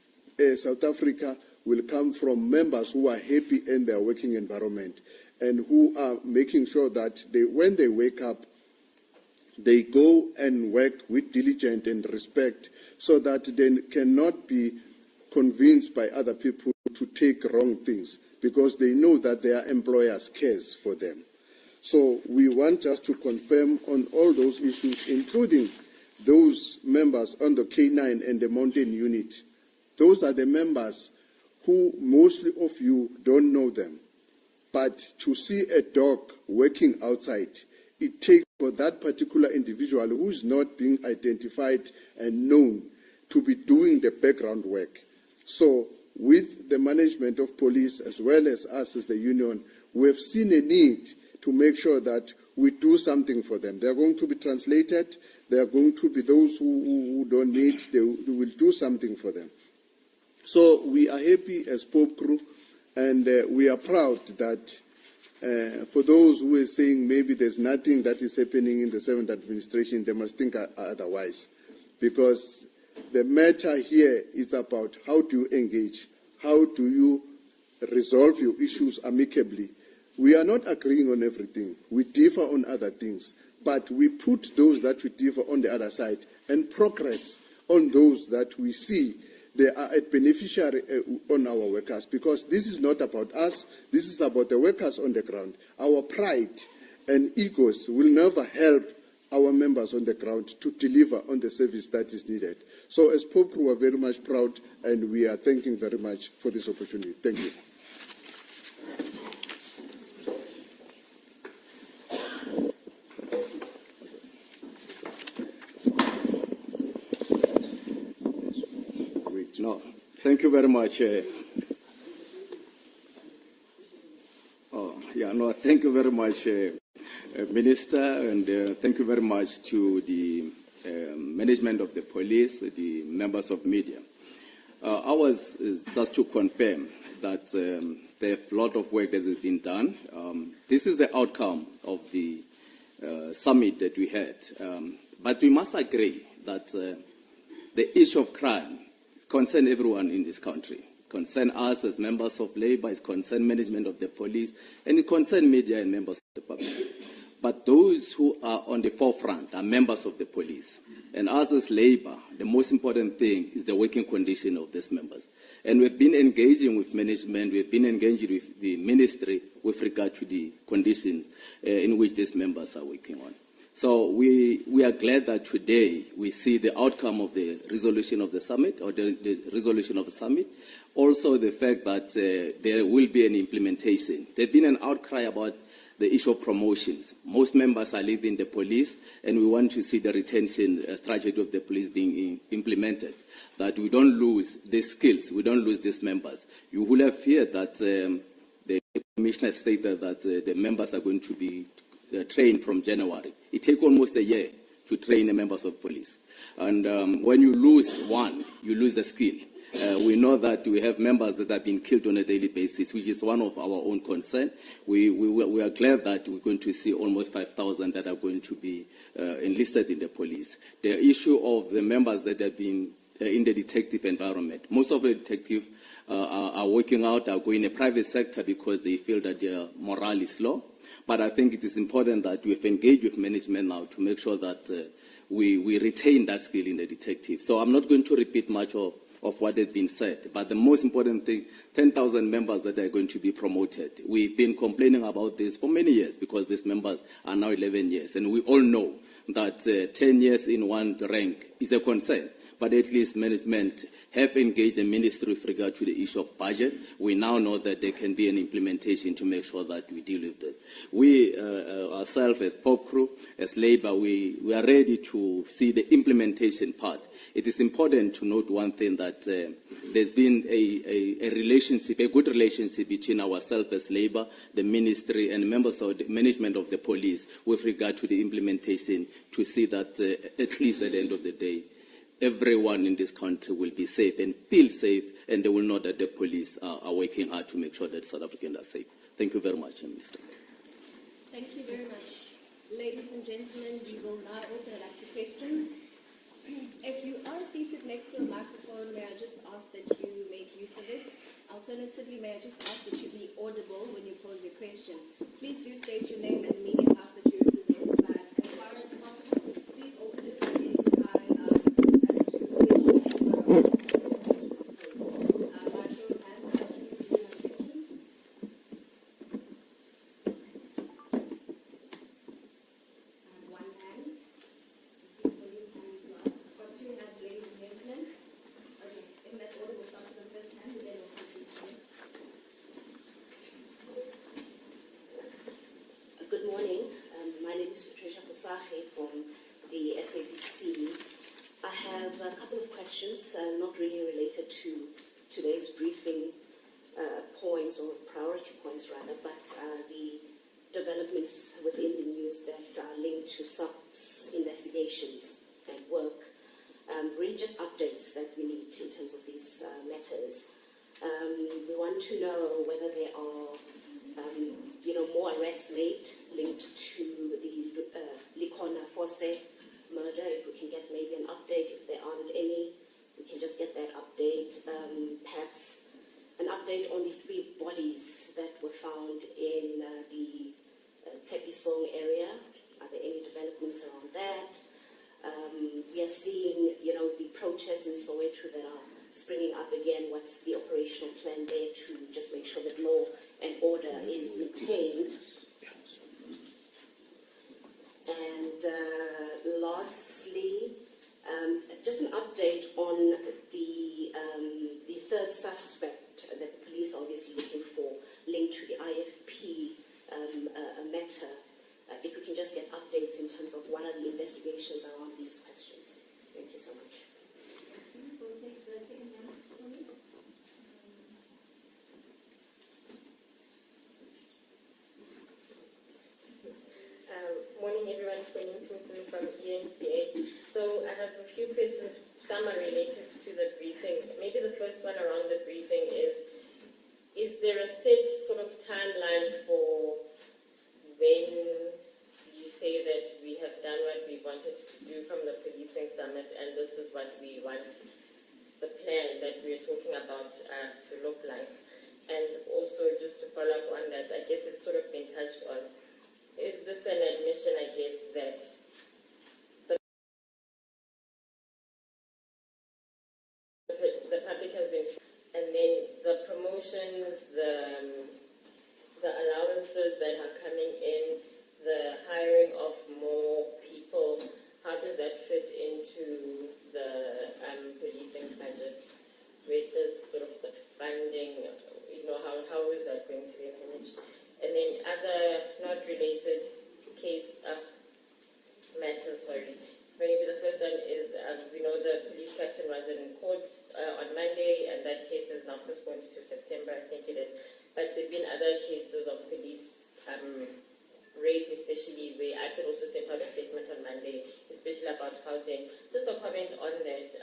Speaker 5: South Africa will come from members who are happy in their working environment and who are making sure that when they wake up, they go and work with diligence and respect so that they cannot be convinced by other people to take wrong things because they know that their employers cares for them. So we want us to confirm on all those issues, including those members on the K9 and the mountain unit. Those are the members who mostly of you don't know them. But to see a dog working outside, it takes for that particular individual who is not being identified and known to be doing the background work. So with the management of police as well as us as the union, we have seen a need to make sure that we do something for them. They are going to be translated. There are going to be those who don't need, they will do something for them. So we are happy as Pope Crew, and we are proud that for those who are saying maybe there's nothing that is happening in the 7th administration, they must think otherwise. Because the matter here is about how do you engage, how do you resolve your issues amicably. We are not agreeing on everything. We differ on other things. But we put those that we differ on the other side and progress on those that we see they are a beneficiary on our workers, because this is not about us, this is about the workers on the ground. Our pride and egos will never help our members on the ground to deliver on the service that is needed. So as POPCRU, we are very much proud, and we are thanking very much for this opportunity. Thank you.
Speaker 6: No, thank you very much. Thank you very much, Minister, and thank you very much to the management of the police, the members of media. I was just to confirm that there's a lot of work that has been done. This is the outcome of the summit that we had. But we must agree that the issue of crime concerns everyone in this country. It concerns us as members of Labour, it concerns management of the police, and it concerns media and members of the public. But those who are on the forefront are members of the police. And us as Labour, the most important thing is the working condition of these members. And we've been engaging with management, we've been engaging with the ministry with regard to the conditions in which these members are working on. So we are glad that today we see the outcome of the resolution of the summit, or the resolution of the summit. Also the fact that there will be an implementation. There's been an outcry about the issue of promotions. Most members are leaving the police, and we want to see the retention strategy of the police being implemented, that we don't lose the skills, we don't lose these members. You will have heard that the commissioner stated that the members are going to be trained from January. It takes almost a year to train the members of police. And when you lose one, you lose the skill. We know that we have members that have been killed on a daily basis, which is one of our own concern. We are glad that we're going to see almost 5,000 that are going to be enlisted in the police. The issue of the members that have been in the detective environment, most of the detectives are working out, are going in the private sector because they feel that their morale is low. But I think it is important that we have engaged with management now to make sure that we retain that skill in the detective. So I'm not going to repeat much of what has been said. But the most important thing, 10,000 members that are going to be promoted. We've been complaining about this for many years because these members are now 11 years. And we all know that 10 years in one rank is a concern. But at least management have engaged the ministry with regard to the issue of budget. We now know that there can be an implementation to make sure that we deal with this. We ourselves as POPCRU, as Labour, we are ready to see the implementation part. It is important to note one thing, that there's been a relationship, a good relationship between ourselves as Labour, the ministry, and members of the management of the police with regard to the implementation, to see that at least at the end of the day, everyone in this country will be safe and feel safe, and they will know that the police are working hard to make sure that South Africans are safe. Thank you very much, Minister.
Speaker 3: Thank you very much. Ladies and gentlemen, we will now open it up to questions. If you are seated next to a microphone, may I just ask that you make use of it? Alternatively, may I just ask that you be audible when you pose your question? Please do state your name and the media house that you represent, but as far as possible, please also identify as to which one hand. Got two hands, ladies and gentlemen. Okay, in that order, we'll start with the first hand, and then we'll continue.
Speaker 7: Good morning. My name is Patricia Kosache from the SAPS. I have a couple of questions, not really related to today's briefing points, or priority points rather, but the developments within the news that are linked to SAPS investigations and work. Really just updates that we need in terms of these matters. We want to know whether there are more arrests made linked to the Likona Forse murder. If we can get maybe an update. If there aren't any, we can just get that update. Perhaps update on the 3 bodies that were found in the Tshepisong area. Are there any developments around that? We are seeing, the protests in Soweto that are springing up again. What's the operational plan there to just make sure that law and order is maintained? And lastly, just an update on the 3rd suspect that the police are obviously looking for, linked to the IFP matter. If we can just get updates in terms of what are the investigations around these questions. Thank you so much.
Speaker 3: We'll take the second one.
Speaker 8: Morning, everyone. From ENCA. So I have a few questions. Some are related to the briefing. Maybe the first one around the briefing is there a set sort of timeline for when you say that we have done what we wanted to do from the policing summit and this is what we want the plan that we're talking about to look like? And also, just to follow up on that, I guess it's sort of been touched on. Is this an admission, I guess, that the public has been, and then the promotions, the allowances that are coming in, the hiring of more people, how does that fit into the policing budget? Where does sort of the funding, how is that going to be managed? And then other not related case matters, Maybe the first one is, we know the police captain was in court on Monday, and that case is now postponed to September, I think it is. But there have been other cases of police rape, especially where I could also send out a statement on Monday, especially about housing. Just a comment on that,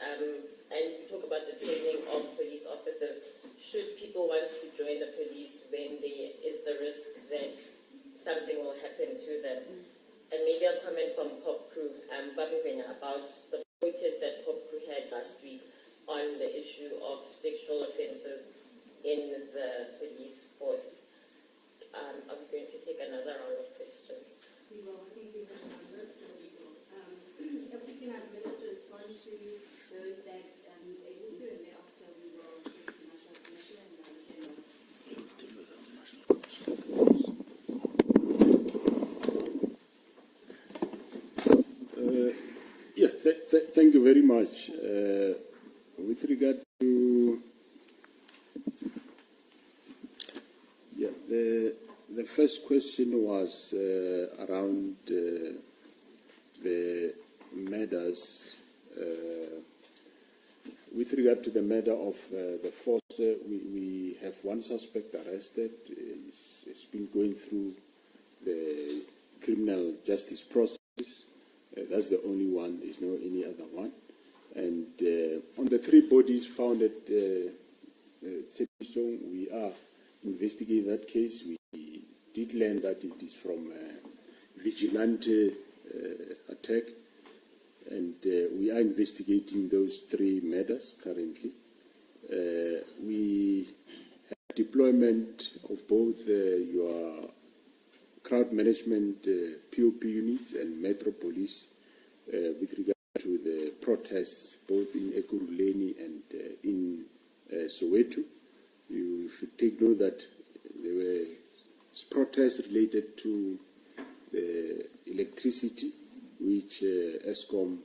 Speaker 8: and talk about the training of police officers. Should people want to join the police when there is the risk that something will happen to them? And maybe a comment from Pop Crew, Babingwenya, about the protest that Pop Crew had last week on the issue of sexual offences in the police force. Are we going to take another round of questions?
Speaker 3: We will. I think we have a number, so we will. If we can have Minister respond to those that he's able to, and thereafter we will take to National Commission and General.
Speaker 4: Thank you very much. With regard to the first question was around the murders. With regard to the murder of the force, we have one suspect arrested. It's been going through the criminal justice process. That's the only one. There's no any other one. And on the 3 bodies found at Tshepisong, we are investigating that case. We did learn that it is from a vigilante attack, and we are investigating those 3 murders currently. We have deployment of both your crowd management POP units and Metro Police with regard to the protests both in Ekurhuleni and in Soweto. You should take note that there were protests related to the electricity, which ESCOM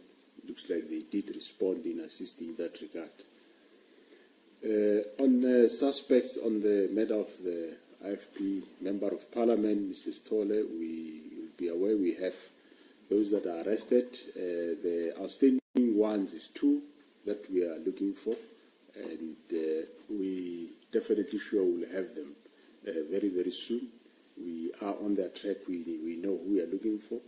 Speaker 4: looks like they did respond in assisting that regard. On suspects on the murder of the IFP Member of Parliament, Mr. Stolle, we will be aware we have those that are arrested. The outstanding ones is 2 that we are looking for, and we definitely sure we'll have them very, very soon. We are on that track. We know who we are looking for,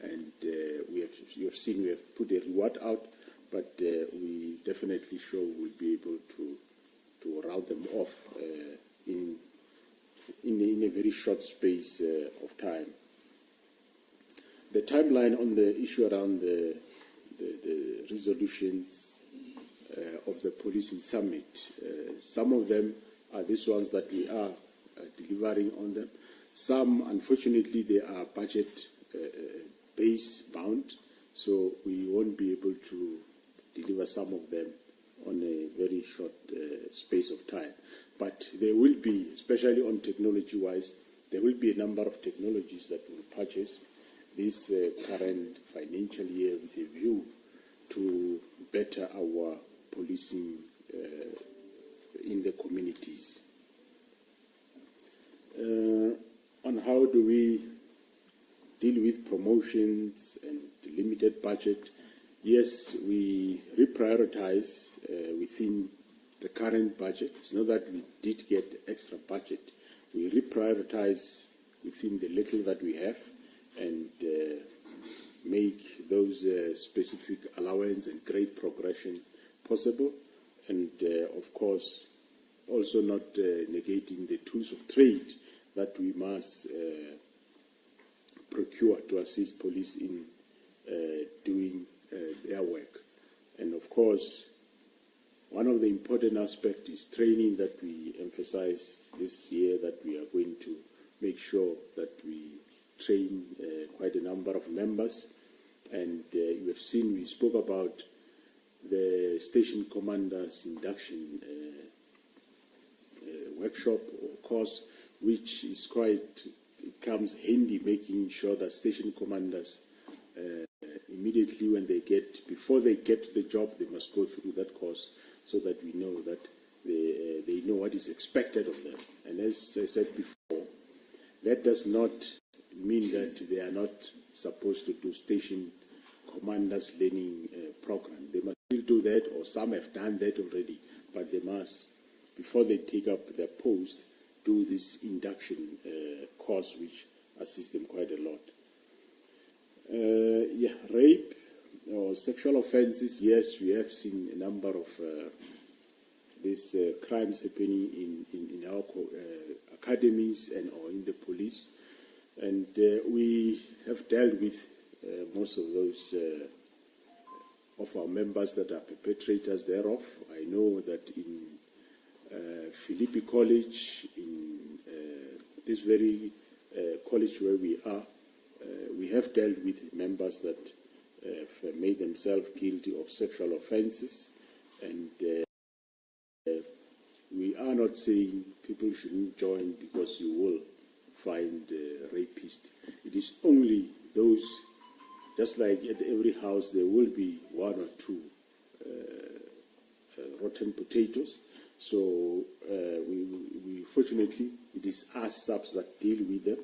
Speaker 4: and you have seen we have put a reward out, but we definitely sure we'll be able to route them off in a very short space of time. The timeline on the issue around the resolutions of the policing summit, some of them are these ones that we are delivering on them. Some, unfortunately, they are budget base bound, so we won't be able to deliver some of them on a very short space of time. But there will be, especially on technology-wise, there will be a number of technologies that will purchase this current financial year with a view to better our policing in the communities. On how do we deal with promotions and limited budget? Yes, we reprioritize within the current budget. It's not that we did get extra budget. We reprioritize within the little that we have and make those specific allowance and grade progression possible. And, of course, also not negating the tools of trade that we must procure to assist police in doing their work. And, of course, one of the important aspects is training that we emphasize this year, that we are going to make sure that we train quite a number of members. And you have seen, we spoke about the station commanders induction workshop or course, which is quite, it comes handy making sure that station commanders immediately when they get, before they get to the job, they must go through that course so that we know that they know what is expected of them. And as I said before, that does not mean that they are not supposed to do station commanders learning program. They must still do that, or some have done that already, but they must, before they take up their post, do this induction course, which assists them quite a lot. Rape or sexual offences, yes, we have seen a number of these crimes happening in our academies and or in the police. And we have dealt with most of those of our members that are perpetrators thereof. I know that in Philippi College, in this very college where we are, we have dealt with members that have made themselves guilty of sexual offences, and we are not saying people shouldn't join because you will find rapists. It is only those, just like at every house there will be one or two rotten potatoes. So we fortunately, it is us SAPS that deal with them,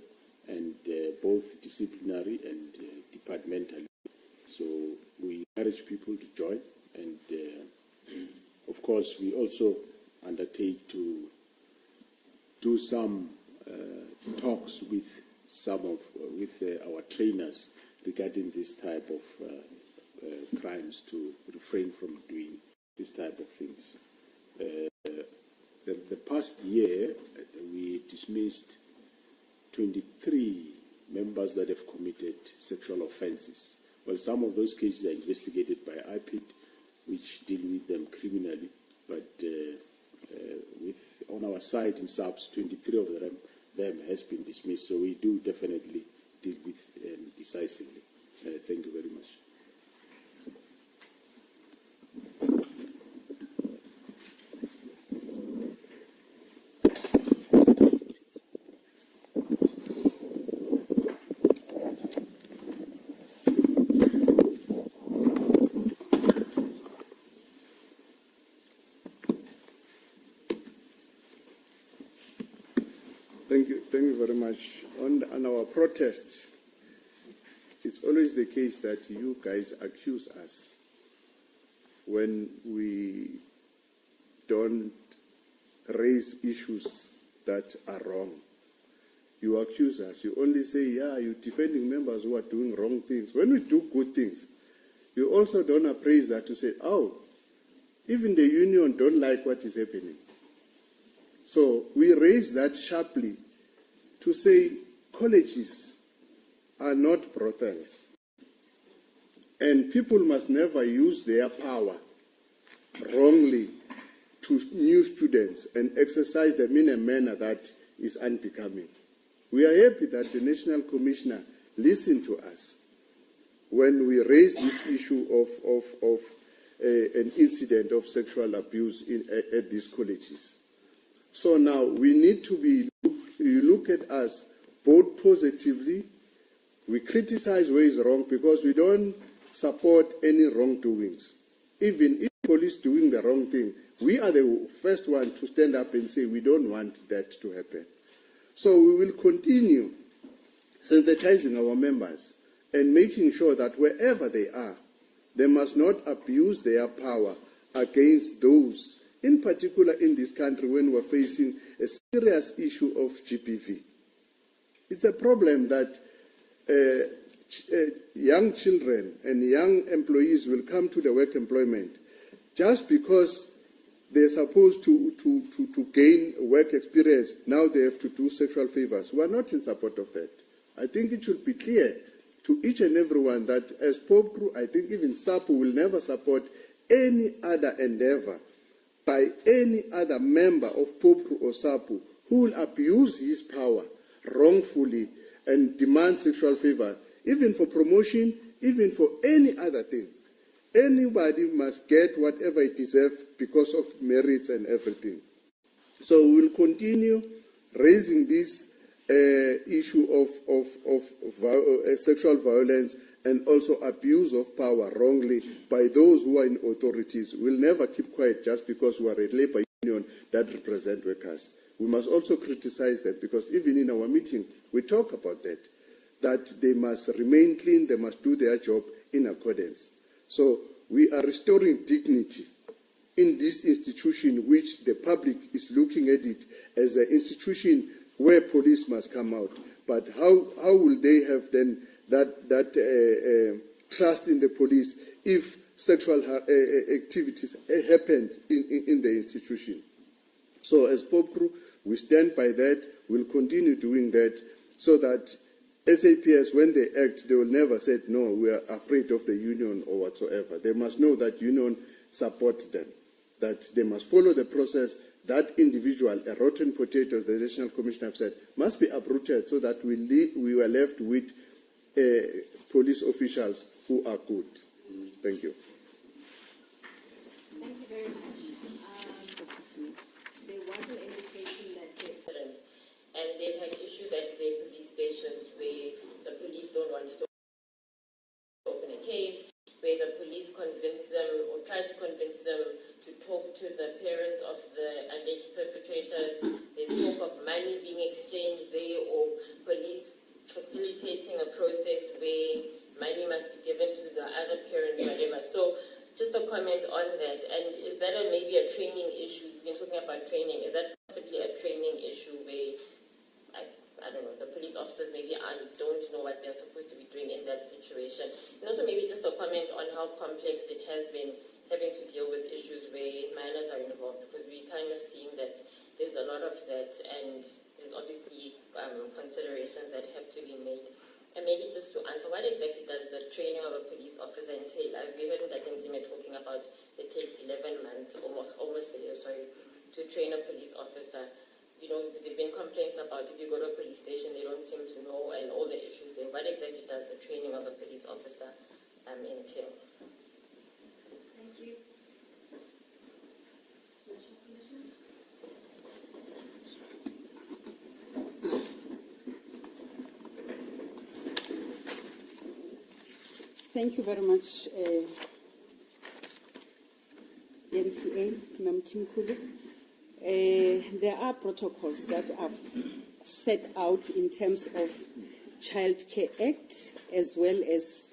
Speaker 4: and both disciplinary and departmentally. So we encourage people to join, and of course we also undertake to do some talks with our trainers regarding this type of crimes, to refrain from doing this type of things. The past year, we dismissed 23 members that have committed sexual offences. Well, some of those cases are investigated by IPID, which deal with them criminally, but on our side in SAPS, 23 of them has been dismissed, so we do definitely deal with decisively. Thank you very much.
Speaker 5: Thank you very much. On our protest, it's always the case that you guys accuse us when we don't raise issues that are wrong. You accuse us. You only say, yeah, you're defending members who are doing wrong things. When we do good things, you also don't appraise that to say, oh, even the union don't like what is happening. So we raise that sharply to say colleges are not brothels. And people must never use their power wrongly to new students and exercise them in a manner that is unbecoming. We are happy that the National Commissioner listened to us when we raised this issue of an incident of sexual abuse at these colleges. So now we need to you look at us both positively. We criticize where is wrong because we don't support any wrongdoings. Even if police doing the wrong thing, we are the first one to stand up and say we don't want that to happen. So we will continue sensitizing our members and making sure that wherever they are, they must not abuse their power against those, in particular in this country when we're facing a serious issue of GBV. It's a problem that young children and young employees will come to the work employment just because they're supposed to gain work experience. Now they have to do sexual favors. We are not in support of that. I think it should be clear to each and everyone that as POPCRU, I think even SAPU will never support any other endeavor by any other member of POPCRU or SAPU who will abuse his power wrongfully and demand sexual favor, even for promotion, even for any other thing. Anybody must get whatever it deserves because of merits and everything. So we will continue raising this issue of sexual violence and also abuse of power wrongly by those who are in authorities. We'll never keep quiet just because we are a labor union that represent workers. We must also criticize that because even in our meeting, we talk about that they must remain clean, they must do their job in accordance. So we are restoring dignity in this institution, which the public is looking at it as an institution where police must come out. But how will they have then that trust in the police if sexual activities happen in the institution? So as POPCRU, we stand by that. We'll continue doing that so that SAPS, when they act, they will never say, no, we are afraid of the union or whatsoever. They must know that union supports them, that they must follow the process. That individual, a rotten potato, the National Commissioner have said, must be uprooted so that we are left with police officials who are good. Thank you.
Speaker 3: Thank you very much. There was an indication that
Speaker 8: and they've had issues at their police stations where the police don't want to open a case, where the police convince them or try to convince them to talk to the parents of the alleged perpetrators. There's talk of money being exchanged there or police facilitating a process where money must be given to the other parents, whatever. So just a comment on that. And is that maybe a training issue? You've been talking about training. Is that possibly a training issue where, I don't know, the police officers maybe don't know what they're supposed to be doing in that situation? And also maybe just a comment on how complex it has been having to deal with issues where minors are involved, because we're kind of seeing that there's a lot of that and there's obviously considerations that have to be made. And maybe just to answer, what exactly does the training of a police officer entail? We heard Ndakenzime talking about it takes 11 months, almost a year, to train a police officer. You know, there have been complaints about if you go to a police station, they don't seem to know and all the issues there. What exactly does the training of a police officer entail?
Speaker 3: Thank you.
Speaker 9: Thank you very much, NCA, Mamtimkulu. There are protocols that are set out in terms of Child Care Act, as well as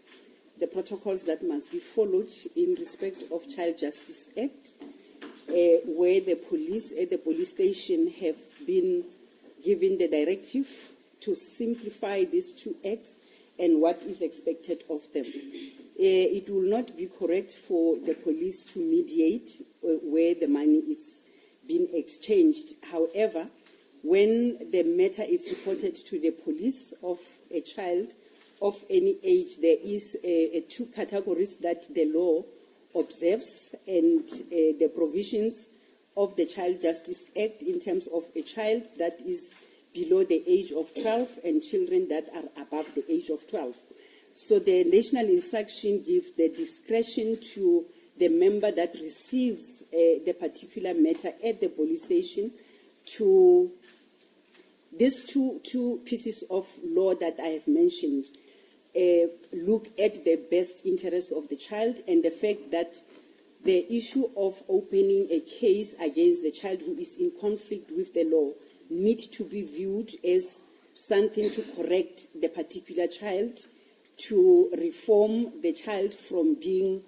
Speaker 9: the protocols that must be followed in respect of Child Justice Act, where the police at the police station have been given the directive to simplify these two acts and what is expected of them. It will not be correct for the police to mediate where the money is being exchanged. However, when the matter is reported to the police of a child of any age, there is two categories that the law observes, and the provisions of the Child Justice Act in terms of a child that is below the age of 12 and children that are above the age of 12. So the national instruction gives the discretion to the member that receives the particular matter at the police station to these two pieces of law that I have mentioned. Look at the best interest of the child and the fact that the issue of opening a case against the child who is in conflict with the law needs to be viewed as something to correct the particular child, to reform the child from being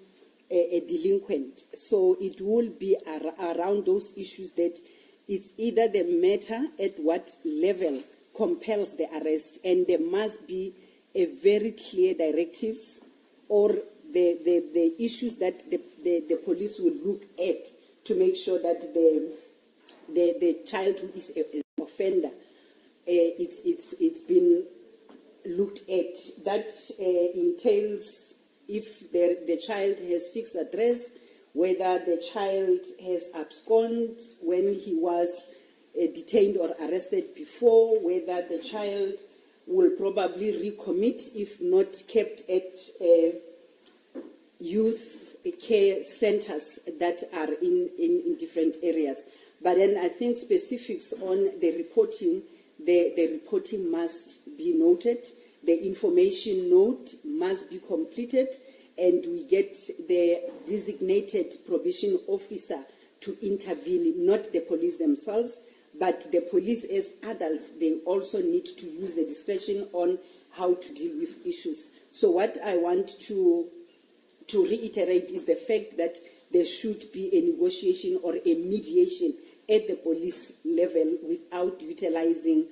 Speaker 9: a delinquent. So it will be around those issues that it's either the matter at what level compels the arrest, and there must be a very clear directives, or the issues that the police will look at to make sure that the child who is an offender, it's been looked at. That entails if the child has fixed address, whether the child has absconded when he was detained or arrested before, whether the child will probably recommit if not kept at youth care centers that are in different areas. But then I think specifics on the reporting, the reporting must be noted, the information note must be completed, and we get the designated probation officer to intervene, not the police themselves, but the police as adults, they also need to use the discretion on how to deal with issues. So what I want to reiterate is the fact that there should be a negotiation or a mediation at the police level without utilizing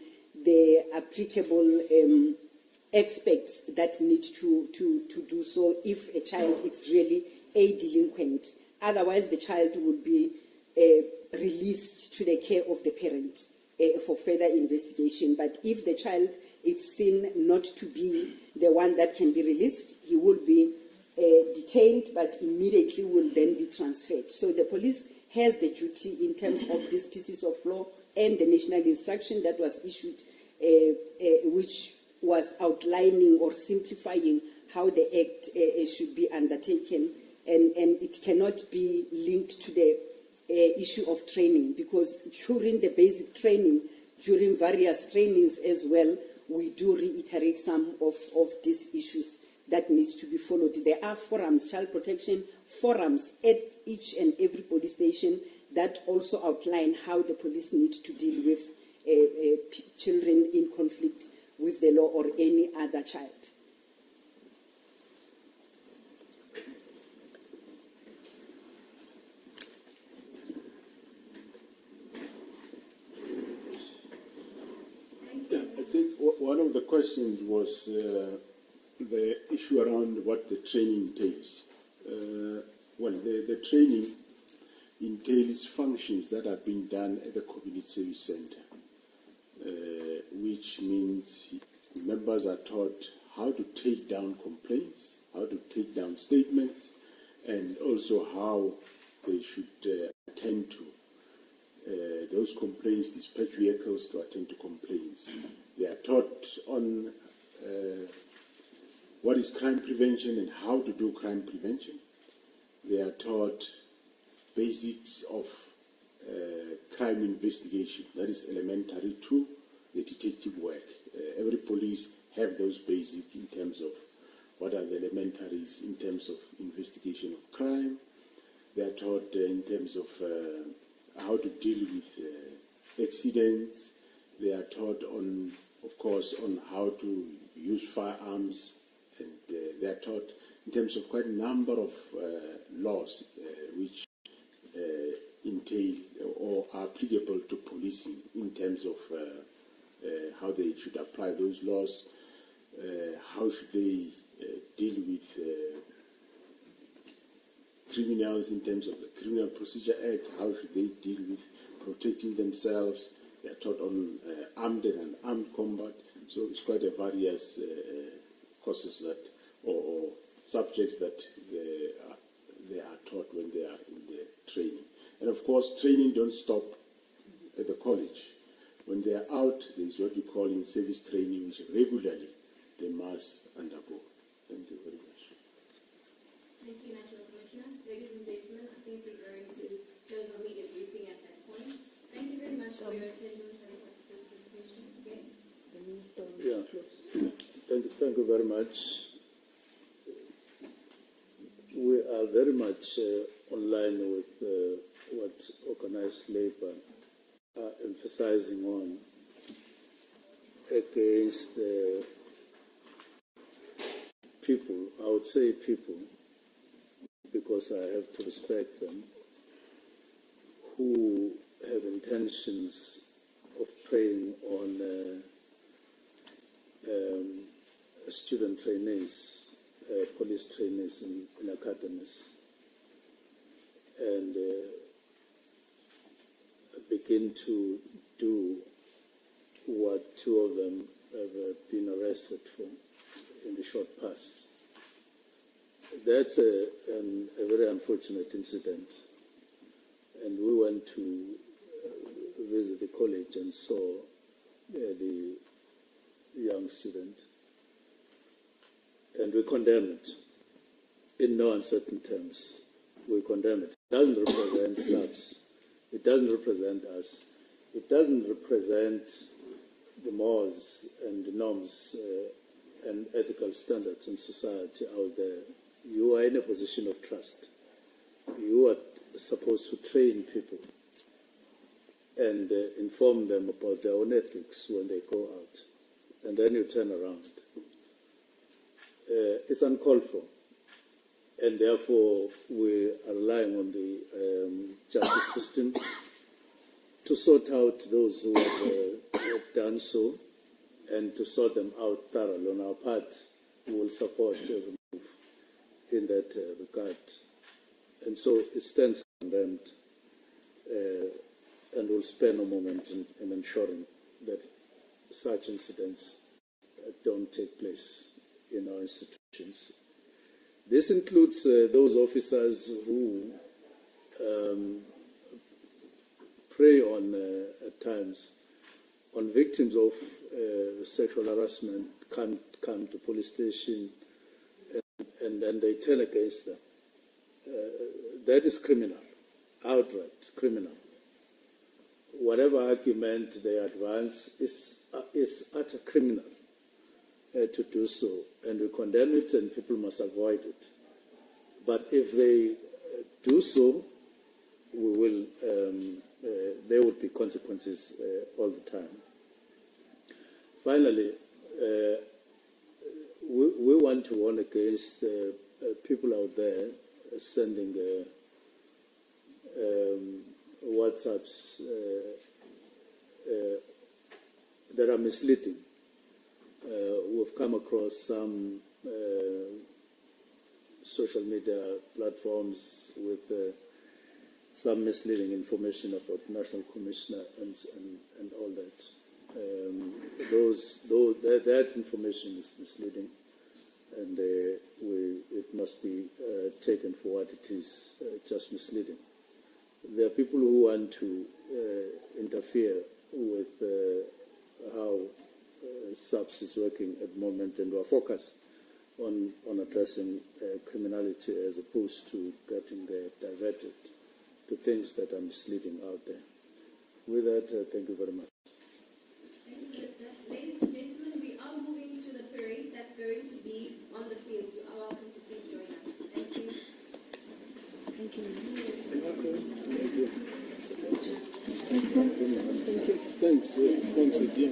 Speaker 9: the applicable experts that need to do so if a child is really a delinquent. Otherwise, the child would be released to the care of the parent for further investigation. But if the child is seen not to be the one that can be released, he will be detained, but immediately will then be transferred. So the police has the duty in terms of these pieces of law and the national instruction that was issued, which was outlining or simplifying how the act should be undertaken, and it cannot be linked to the issue of training, because during the basic training, during various trainings as well, we do reiterate some of these issues that needs to be followed. There are forums, child protection forums at each and every police station that also outline how the police need to deal with children in conflict with the law or any other child.
Speaker 4: Yeah, I think one of the questions was the issue around what the training entails. Well, the training entails functions that are being done at the Community Service Center, which means members are taught how to take down complaints, how to take down statements, and also how they should attend to those complaints, dispatch vehicles to attend to complaints. They are taught on what is crime prevention and how to do crime prevention. They are taught basics of crime investigation, that is elementary to the detective work. Every police have those basics in terms of what are the elementaries in terms of investigation of crime. They are taught in terms of how to deal with accidents. They are taught on, of course, on how to use firearms, and they are taught in terms of quite a number of laws which entail or are applicable to policing in terms of how they should apply those laws, how should they deal with criminals in terms of the Criminal Procedure Act, how should they deal with protecting themselves. They are taught on armed and unarmed combat. So it's quite a various courses that or subjects that they are taught when they are in the training. And of course, training don't stop at the college. When they are out, there's what we call in service training, which regularly they must undergo. Thank you very much.
Speaker 3: Thank you, National Commissioner. Ladies and gentlemen, I think we're going to close our media briefing at that point. Thank you very much for your attendance and participation. Yes.
Speaker 2: Yeah. Thank you very much. We are very much online with what organized labor are emphasizing on against the people, I would say people, because I have to respect them, who have intentions of preying on student trainees, police trainees in academies, and begin to do what two of them have been arrested for in the short past. That's a very unfortunate incident, and we went to visit the college and saw the young student, and we condemn it in no uncertain terms. We condemn it. It doesn't represent SAPS. It doesn't represent us. It doesn't represent the mores and the norms and ethical standards in society out there. You are in a position of trust. You are supposed to train people and inform them about their own ethics when they go out. And then you turn around. It's uncalled for. And therefore, we are relying on the justice system to sort out those who have done so and to sort them out thoroughly. On our part, we will support every move in that regard. And so it stands condemned, and we'll spare no moment in ensuring that such incidents don't take place in our institutions. This includes those officers who prey on, at times, on victims of sexual harassment, come to police station, and then they turn against them. That is criminal, outright criminal. Whatever argument they advance is utter criminal to do so, and we condemn it, and people must avoid it. But if they do so, we will. There would be consequences all the time. Finally, we want to warn against people out there sending WhatsApps that are misleading. We've come across some social media platforms with some misleading information about the National Commissioner and all that. That information is misleading, and it must be taken for what it is, just misleading. There are people who want to interfere with how SAPS is working at the moment, and we're focused on addressing criminality as opposed to getting diverted to things that are misleading out there. With that, thank you very much.
Speaker 3: Thank you, Minister. Ladies and gentlemen, we are moving to the parade that's going to be on the field. You are welcome to please join us. Thank you.
Speaker 9: Thank you, Minister.
Speaker 2: Thank you. Thanks again. Thank you.